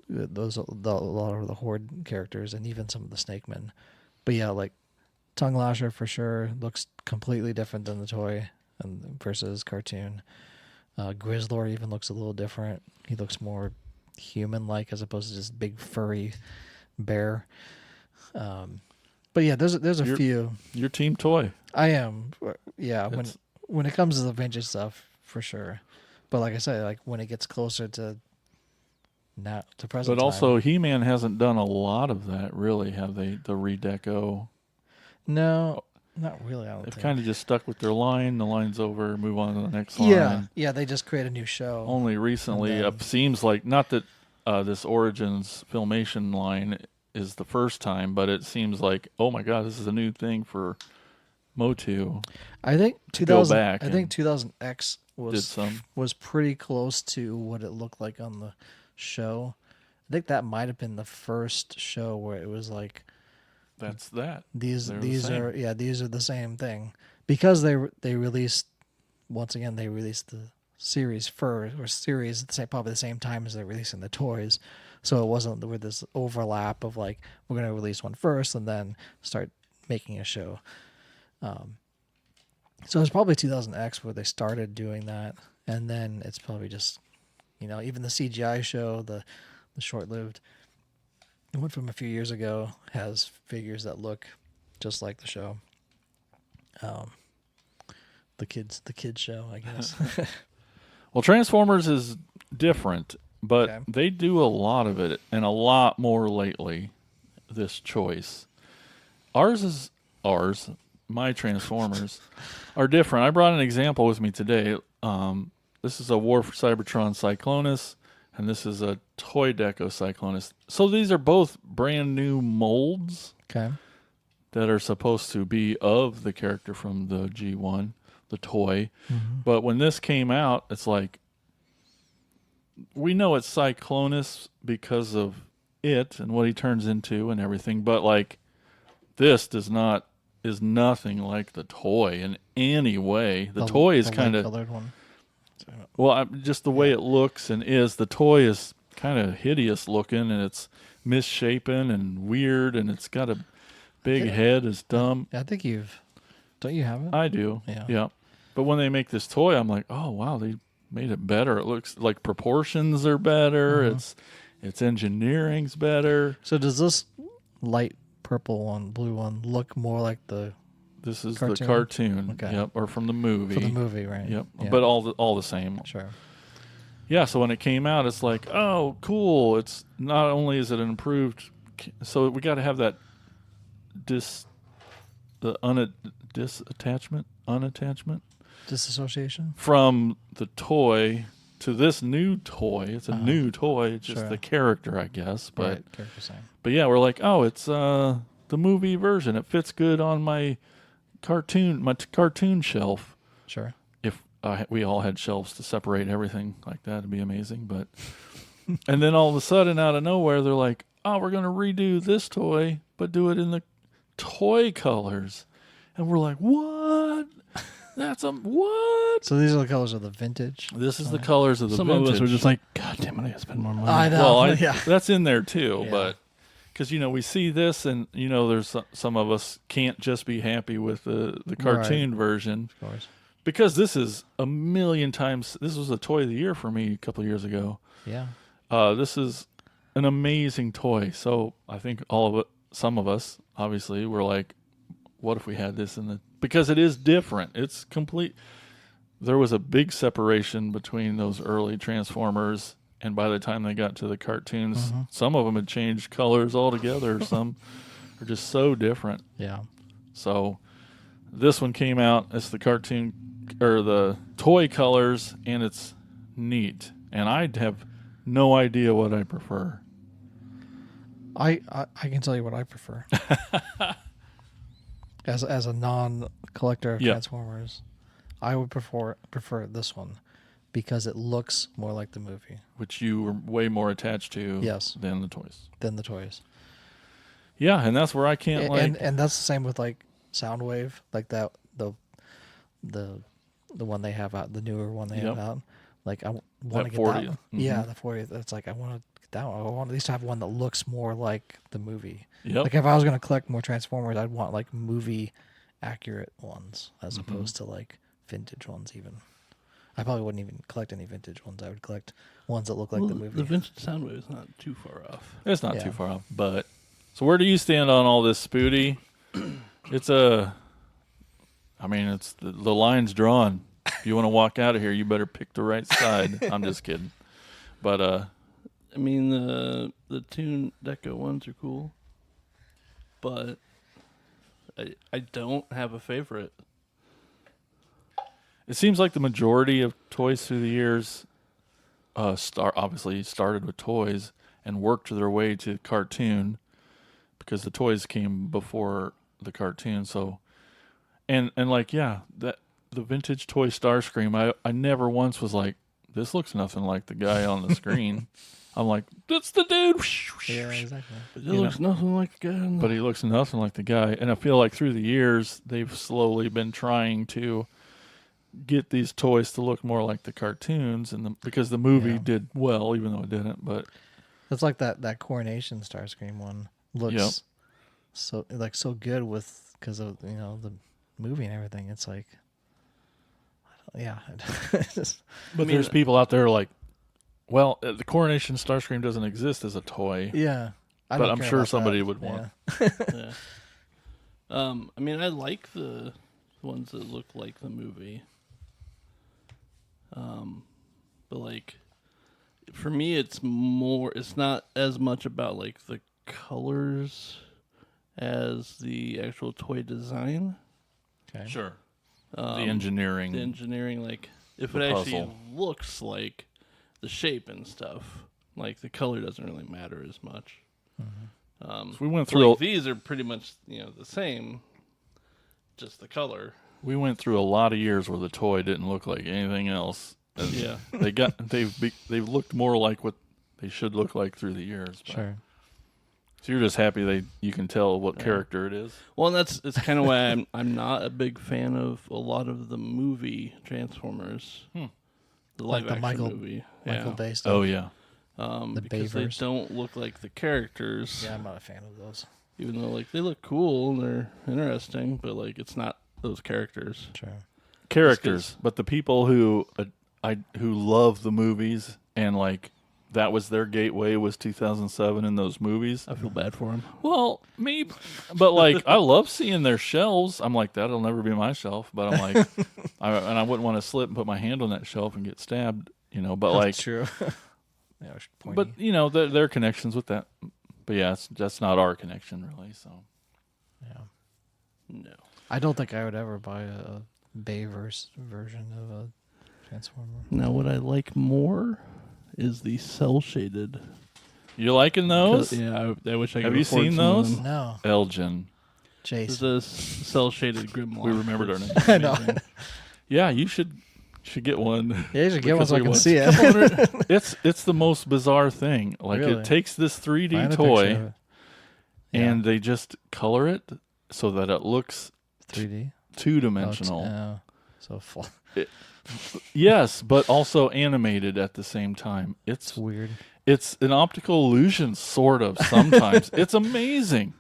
C: Those a lot of the Horde characters and even some of the Snake Men. But yeah, like tongue lasher for sure looks completely different than the toy and versus cartoon. Grizzlor even looks a little different. He looks more human-like as opposed to just big furry bear. But yeah, there's a few.
B: your team toy.
C: I am, yeah.
B: It's-
C: When it comes to the vintage stuff, for sure. But like I said, like when it gets closer to now to present,
B: But also, He-Man hasn't done a lot of that, really, have they? The redeco.
C: no, not really. I don't
B: They've
C: think.
B: kind of just stuck with their line. The line's over. Move on to the next line.
C: Yeah. They just create a new show.
B: Only recently,
C: And then-
B: it seems like not that this Origins Filmation line is the first time, but it seems like, oh my God, this is a new thing for Motu.
C: I think
B: to go
C: 2000.
B: back
C: I think
B: and
C: 2000X
B: did some.
C: was pretty close to what it looked like on the show. I think that might have been the first show where it was like
B: That's that.
C: these
B: They're the
C: these
B: same.
C: are these are the same thing because they released the series first or series at the same, probably the same time as they're releasing the toys, so it wasn't with this overlap of like we're going to release one first and then start making a show. So it's probably 2000X where they started doing that, and then it's probably just, even the CGI show, the short-lived, it went from a few years ago, has figures that look just like the show. The kids show, I guess.
B: Well, Transformers is different, but
C: Okay.
B: they do a lot of it and a lot more lately. This choice, ours. My Transformers are different. I brought an example with me today. This is a War for Cybertron Cyclonus, and this is a Toy Deco Cyclonus. So these are both brand new molds
C: Okay.
B: that are supposed to be of the character from the G1, the toy.
C: Mm-hmm.
B: But when this came out, it's like, we know it's Cyclonus because of it and what he turns into and everything, but like this is nothing like the toy in any way. The toy is kind of
C: colored one.
B: well, just the way it looks and is. The toy is kind of hideous looking, and it's misshapen and weird, and it's got a big head. It's dumb.
C: I think don't you have it?
B: I do.
C: Yeah.
B: But when they make this toy, I'm like, oh wow, they made it better. It looks like proportions are better. Its engineering's better.
C: So does this light purple one, blue one, look more like the
B: This is
C: cartoon?
B: the cartoon.
C: Okay.
B: Yep, or from the movie.
C: For the movie, right?
B: Yep.
C: Yeah.
B: But all the same.
C: Sure.
B: Yeah, so when it came out, it's like, oh, cool. It's not only is it an improved, so we got to have that unattachment
C: Disassociation?
B: from the toy to this new toy. It's a new toy, it's just
C: Sure.
B: the character, I guess. But
C: Right. Character sign.
B: but yeah, we're like, oh, it's the movie version. It fits good on my cartoon shelf.
C: Sure.
B: If we all had shelves to separate everything like that, it'd be amazing. But and then all of a sudden, out of nowhere, they're like, "Oh, we're going to redo this toy, but do it in the toy colors." And we're like, "What? That's what?"
C: So these are the colors of the vintage.
B: This is the colors of the
D: Some
B: vintage.
D: of us were just like, God damn it, I gotta spend more money.
C: I know.
B: Well,
C: yeah.
B: that's in there too,
C: Yeah.
B: but because we see this, and there's some of us can't just be happy with the cartoon version.
C: Of course.
B: Because this is a million times. This was a toy of the year for me a couple of years ago.
C: Yeah.
B: This is an amazing toy. So I think some of us, obviously, were like, "What if we had this in the?" Because it is different. It's complete. There was a big separation between those early Transformers, and by the time they got to the cartoons, some of them had changed colors altogether. Some are just so different.
C: Yeah.
B: So this one came out as the cartoon or the toy colors, and it's neat. And I have no idea what I prefer.
C: I can tell you what I prefer. as a non-collector of
B: Yeah.
C: Transformers, I would prefer this one because it looks more like the movie
B: Which you were way more attached to
C: Yes.
B: than the toys.
C: than the toys.
B: Yeah, and that's where I can't
C: And that's the same with like Soundwave, like that the one they have out, the newer one they have
B: Yep.
C: out. Like I want
B: That
C: to get
B: 40th.
C: that one.
B: Mhm.
C: Yeah, the 40th. It's like I want to get that one. I want at least to have one that looks more like the movie.
B: Yep.
C: Like if I was going to collect more Transformers, I'd want like movie accurate ones as
B: Mm-hmm.
C: opposed to like vintage ones. Even I probably wouldn't even collect any vintage ones. I would collect ones that look like the movie.
D: The vintage Soundwave is not too far off.
B: It's not
C: Yeah.
B: too far off. But so where do you stand on all this, Spooty? It's it's the line's drawn. If you want to walk out of here, you better pick the right side. I'm just kidding. But
D: I mean, the Toon Deco ones are cool, but I don't have a favorite.
B: it seems like the majority of toys through the years obviously started with toys and worked their way to cartoon because the toys came before the cartoon. So, and like, yeah, that the vintage toy Starscream, I never once was like, this looks nothing like the guy on the screen. I'm like, that's the dude.
C: Yeah, exactly.
D: But it looks nothing like the guy on the...
B: But he looks nothing like the guy. And I feel like through the years, they've slowly been trying to get these toys to look more like the cartoons, and because the movie
C: Yeah.
B: did well, even though it didn't. But
C: It's like that Coronation Starscream one looks
B: Yep.
C: so good with because of the movie and everything. It's like yeah.
B: But there's people out there like, well, the Coronation Starscream doesn't exist as a toy.
C: Yeah.
B: But I'm sure somebody would want.
D: Yeah. I mean, I like the ones that look like the movie. But like, for me, it's not as much about like the colors as the actual toy design.
C: Okay.
B: Sure. The engineering.
D: Like, if
B: The
D: it actually
B: puzzle.
D: looks like the shape and stuff, like the color doesn't really matter as much.
B: So we went
D: So,
B: through.
D: like, these are pretty much the same, just the color.
B: We went through a lot of years where the toy didn't look like anything else. And
D: Yeah.
B: they've looked more like what they should look like through the years. But.
C: Sure.
B: So you're just happy you can tell what character it is.
D: Well, and it's kind of why I'm not a big fan of a lot of the movie Transformers, the
C: Like
D: live
C: the
D: action
C: Michael
D: movie.
C: Bay stuff.
B: Oh yeah.
C: The
D: Because they
C: Bayverse.
D: don't look like the characters.
C: Yeah, I'm not a fan of those.
D: Even though like they look cool and they're interesting, but like it's not those characters.
C: Sure.
B: Characters, but the people who love the movies and like that was their gateway was 2007 in those movies.
D: I feel bad for them.
B: Well, me, but like I love seeing their shelves. I'm like that'll never be my shelf, but I'm like, I wouldn't want to slip and put my hand on that shelf and get stabbed, But like,
C: That's true. Yeah,
B: but their connections with that. But yeah, that's not our connection really. So
C: yeah.
D: No.
C: I don't think I would ever buy a Bayverse version of a Transformer.
D: Now, what I like more is the cell shaded.
B: you liking those?
D: Yeah, I wish I could.
B: Have you
D: afford
B: seen
D: some of
B: those?
D: them.
C: No.
B: Elgin.
D: There's
C: Jason.
D: a cell shaded Grimlock.
B: We remembered our name.
C: I know.
B: Yeah, you should get one.
C: Yeah, you should get one
B: Because
C: so I
B: we
C: can
B: went-
C: see it.
B: It's the most bizarre thing. Like
C: Really?
B: it takes this 3D
C: Find a
B: toy
C: picture of it.
B: and they just color it so that it looks
C: 3D.
B: two-dimensional.
C: So flat.
B: Yes, but also animated at the same time.
C: It's weird.
B: It's an optical illusion, sort of. Sometimes it's amazing.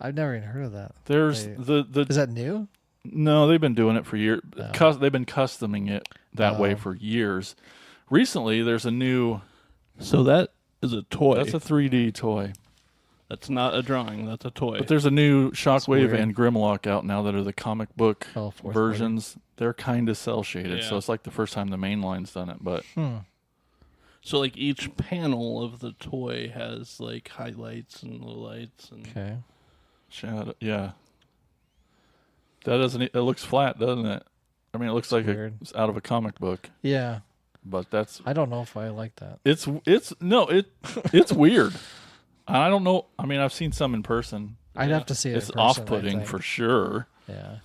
C: I've never even heard of that.
B: There's
C: They-
B: the
C: Is that new?
B: no, they've been doing it for years.
C: Oh.
B: They've been customing it that way
C: Oh.
B: for years. Recently, there's a new.
D: So that is a toy.
B: That's a 3D toy.
D: That's not a drawing. That's a toy.
B: But there's a new Shockwave
C: weird.
B: and Grimlock out now that are the comic book
C: Oh, fourth
B: versions. They're kind of cell shaded, so
D: Yeah.
B: it's like the first time the main line's done it. But
D: So like each panel of the toy has like highlights and lowlights and
C: Okay.
B: shadow, yeah, that doesn't. It looks flat, doesn't it? I mean, it looks like
C: weird.
B: it's out of a comic book,
C: Yeah.
B: but that's
C: I don't know if I like that.
B: it's weird. I don't know. I mean, I've seen some in person.
C: I'd have to see it.
B: It's
C: in person, I
B: off-putting
C: think.
B: for sure.
C: Yeah.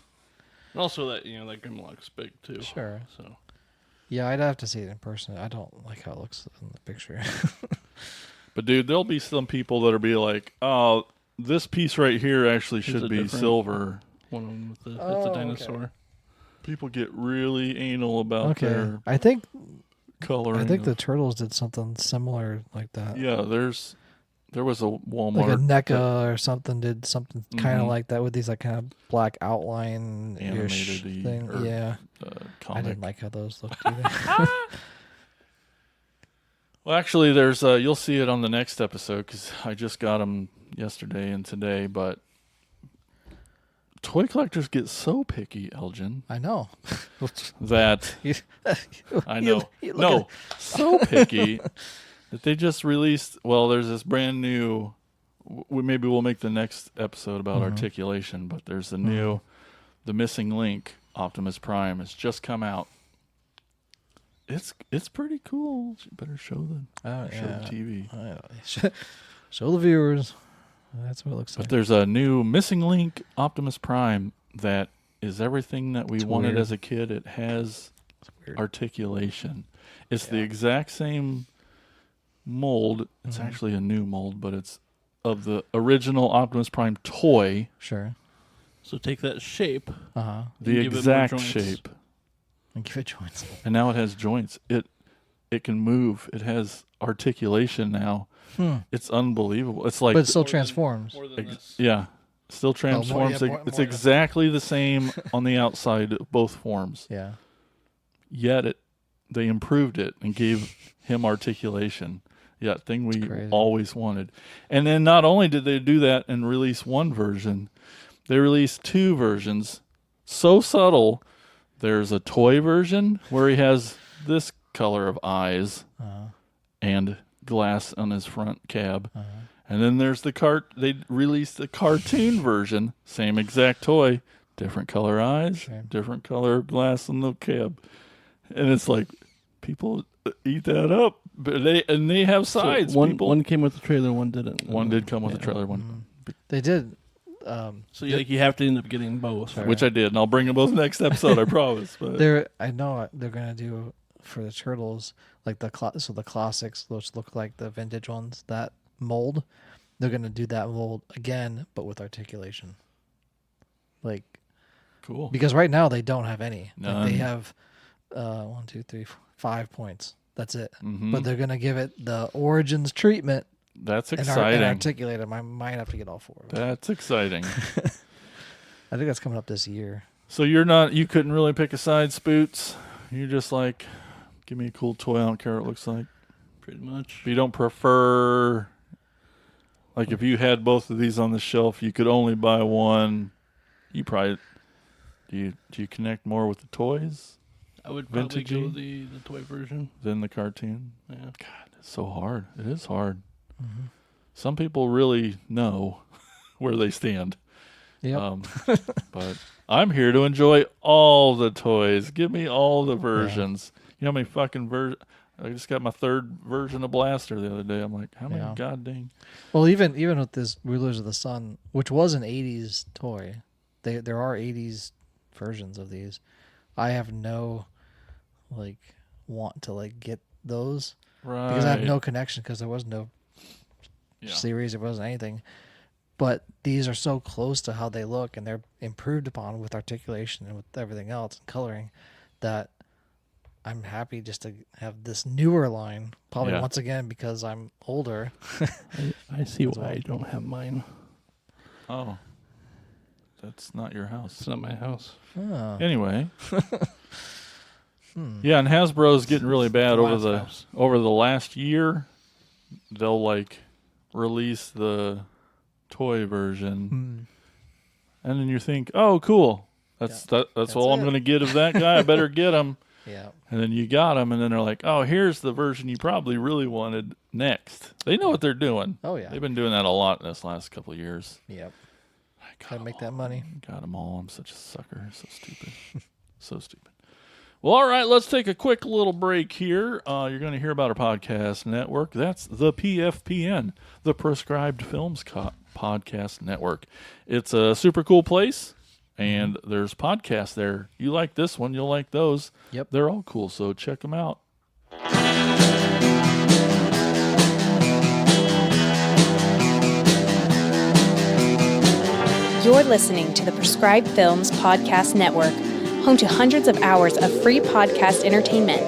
D: and also that that Grimlock's big too.
C: Sure.
D: So
C: Yeah, I'd have to see it in person. I don't like how it looks in the picture.
B: But dude, there'll be some people that'll be like, "Oh, this piece right here actually should
D: it
B: be
D: different?
B: silver."
D: one of them with the it's
C: Oh,
D: a
C: okay.
D: dinosaur.
B: People get really anal about
C: Okay.
B: their
C: I think
B: coloring.
C: the Turtles did something similar like that.
B: Yeah, there was a Walmart.
C: Like a NECA or something did something kind of
B: Mhm.
C: like that with these like kind of black outline
B: Animated-y
C: thing.
B: or
C: Yeah. I
B: comic.
C: didn't like how those looked either.
B: Well, actually, there's you'll see it on the next episode because I just got them yesterday and today. But toy collectors get so picky, Elgin,
C: I know.
B: that
C: You-
B: I know.
C: you look
B: No, so picky that they just released. Well, there's this brand new. Maybe we'll make the next episode about articulation. But there's a new, the missing link. Optimus Prime has just come out. It's pretty cool. You better show the TV.
C: I know. Show the viewers. That's what it looks
B: But
C: like.
B: there's a new missing link Optimus Prime that is everything that we
C: It's
B: wanted
C: weird.
B: as a kid. It has
C: weird.
B: articulation. It's the
C: Yeah.
B: exact same mold. It's actually a new mold, but it's of the original Optimus Prime toy,
C: Sure.
D: So take that shape.
C: Uh-huh.
B: the
D: give it more
B: exact
D: joints.
B: shape.
C: And give it joints.
B: And now it has joints. It can move. It has articulation now. It's unbelievable. It's like
C: But it still transforms.
D: More than this.
B: yeah, still transforms.
C: more-
B: It's
C: more-
B: exactly the same on the outside of both forms.
C: Yeah.
B: yet they improved it and gave him articulation. Yeah, thing we always wanted. And then not only did they do that and release one version, they released two versions. So subtle. There's a toy version where he has this color of eyes and glass on his front cab. And then there's they released the cartoon version, same exact toy, different color eyes, different color glass on the cab. And it's like, people eat that up. But they have sides.
D: So one came with the trailer, one didn't.
B: One did come with the trailer, one.
C: They did.
D: So you have to end up getting both.
B: Which I did, and I'll bring them both next episode, I promise. But
C: I know they're gonna do for the turtles like the classics, which look like the vintage ones. That mold, they're gonna do that mold again, but with articulation. Like,
B: cool.
C: Because right now they don't have any.
B: None.
C: Like they have 1, 2, 3, 4, 5 points. That's it. But they're gonna give it the origins treatment.
B: That's exciting.
C: And articulate them. I might have to get all 4 of them.
B: That's exciting.
C: I think that's coming up this year.
B: So you couldn't really pick a side, Spoots. You're just like, give me a cool toy. I don't care what it looks like.
D: Pretty much.
B: You don't prefer, like if you had both of these on the shelf, you could only buy one. You probably, do you connect more with the toys?
D: I would probably go the toy version
B: than the cartoon.
D: Yeah.
B: God, it's so hard. It is hard. Some people really know where they stand.
C: Yep.
B: But I'm here to enjoy all the toys. Give me all the versions. You know how many fucking versions? I just got my 3rd version of Blaster the other day. I'm like, how many? God dang.
C: Well, even with this Rulers of the Sun, which was an 80s toy, there are 80s versions of these. I have no want to get those,
B: right?
C: Because I have no connection, because there was no series, there wasn't anything. But these are so close to how they look, and they're improved upon with articulation and with everything else and coloring, that I'm happy just to have this newer line. Probably once again because I'm older.
D: I see why I don't have mine.
B: Oh, that's not your house.
D: It's not my house.
C: Oh.
B: Anyway. Yeah, and Hasbro's getting really bad over the last year. They'll release the toy version, and then you think, "Oh, cool! That's all I'm going to get of that guy. I better get him."
C: Yeah.
B: And then you got him, and then they're like, "Oh, here's the version you probably really wanted next." They know what they're doing.
C: Oh yeah,
B: they've been doing that a lot in this last couple of years.
C: Yep. Gotta make that money.
B: Got them all. I'm such a sucker. So stupid. So stupid. Well, all right, let's take a quick little break here. You're going to hear about our podcast network. That's the PFPN, the Prescribed Films Podcast Network. It's a super cool place, and there's podcasts there. You like this one, you'll like those.
C: Yep.
B: They're all cool, so check them out.
E: You're listening to the Prescribed Films Podcast Network, home to hundreds of hours of free podcast entertainment.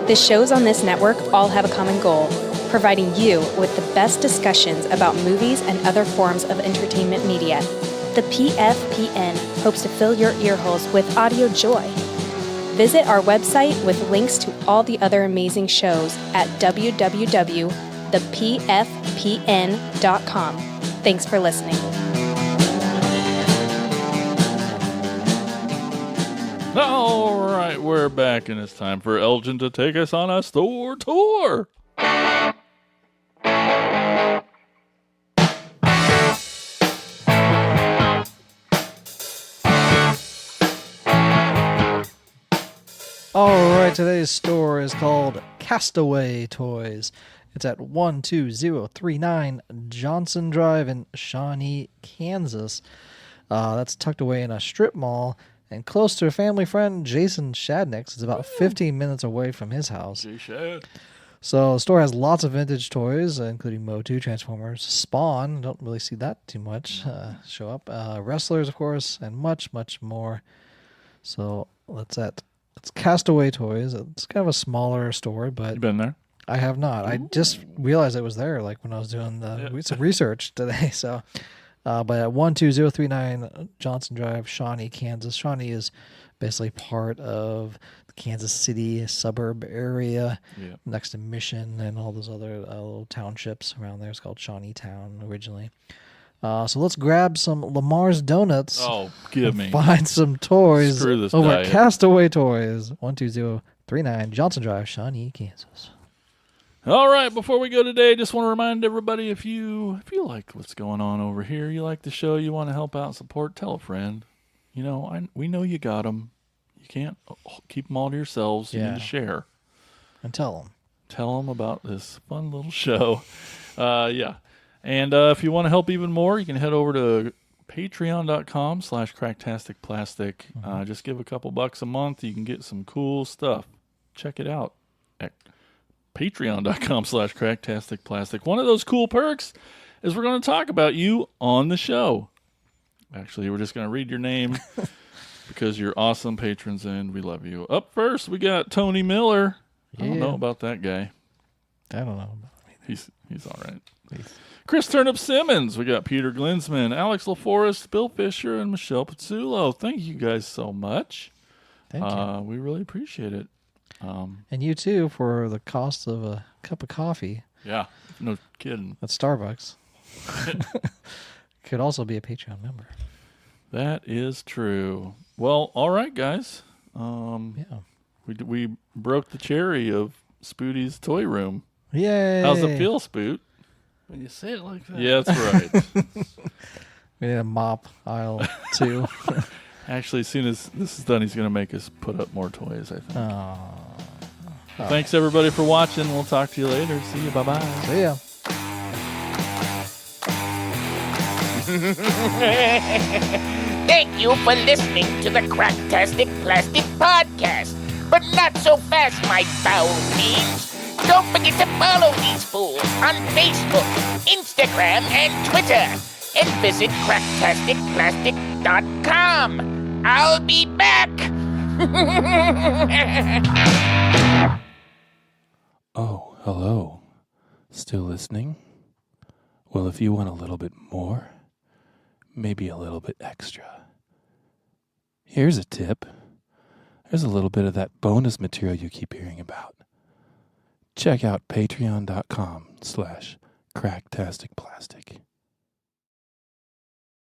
E: The shows on this network all have a common goal, providing you with the best discussions about movies and other forms of entertainment media. The PFPN hopes to fill your earholes with audio joy. Visit our website with links to all the other amazing shows at www.thepfpn.com. Thanks for listening.
B: All right, we're back, and it's time for Elgin to take us on a store tour.
C: All right, today's store is called Castaway Toys. It's at 12039 Johnson Drive in Shawnee, Kansas. That's tucked away in a strip mall and close to a family friend, Jason Shadnick's. It's about 15 minutes away from his house.
B: J-Shad.
C: So the store has lots of vintage toys, including Motu, Transformers, Spawn. Don't really see that too much show up. Wrestlers, of course, and much, much more. So it's Castaway Toys. It's kind of a smaller store, but
B: You been there?
C: I have not. I just realized it was there when I was doing some research today. So, but at 12039 Johnson Drive, Shawnee, Kansas. Shawnee is basically part of the Kansas City suburb area
B: Yeah.
C: next to Mission and all those other little townships around there. It's called Shawneetown originally. So let's grab some Lamar's Donuts.
B: Oh, give
C: and
B: me.
C: Find some toys
B: Screw this
C: over
B: diet.
C: at Castaway Toys, 12039 Johnson Drive, Shawnee, Kansas.
B: All right, before we go today, just want to remind everybody, if you like what's going on over here, you like the show, you want to help out, support, tell a friend. You know, we know you got them. You can't keep them all to yourselves. You
C: Yeah.
B: need to share.
C: And tell them.
B: Tell them about this fun little show. Yeah. And if you want to help even more, you can head over to patreon.com/cracktasticplastic. Just give a couple bucks a month. You can get some cool stuff. Check it out at patreon.com/cracktasticplastic. One of those cool perks is we're going to talk about you on the show. Actually, we're just going to read your name because you're awesome patrons and we love you. Up first, we got Tony Miller. I don't know about that guy.
C: I don't know.
B: He's all right. Chris Turnip Simmons. We got Peter Glinsman, Alex LaForest, Bill Fisher, and Michelle Pizzulo. Thank you guys so much.
C: Thank you.
B: We really appreciate it.
C: And you too for the cost of a cup of coffee
B: Yeah, no kidding.
C: at Starbucks. Could also be a Patreon member.
B: That is true. Well, all right, guys.
C: Yeah.
B: We broke the cherry of Spooty's toy room.
C: Yay!
B: How's it feel, Spoot?
D: When you say it like that.
B: Yeah, that's right.
C: We need a mop aisle 2.
B: Actually, as soon as this is done, he's going to make us put up more toys, I think.
C: Oh.
B: Thanks, everybody, for watching. We'll talk to you later. See you. Bye-bye.
C: See ya.
A: Thank you for listening to the Cracktastic Plastic Podcast. But not so fast, my foul fiends. Don't forget to follow these fools on Facebook, Instagram, and Twitter. And visit cracktasticplastic.com. I'll be back.
F: Oh, hello. Still listening? Well, if you want a little bit more, maybe a little bit extra, here's a tip. There's a little bit of that bonus material you keep hearing about. Check out patreon.com/cracktasticplastic.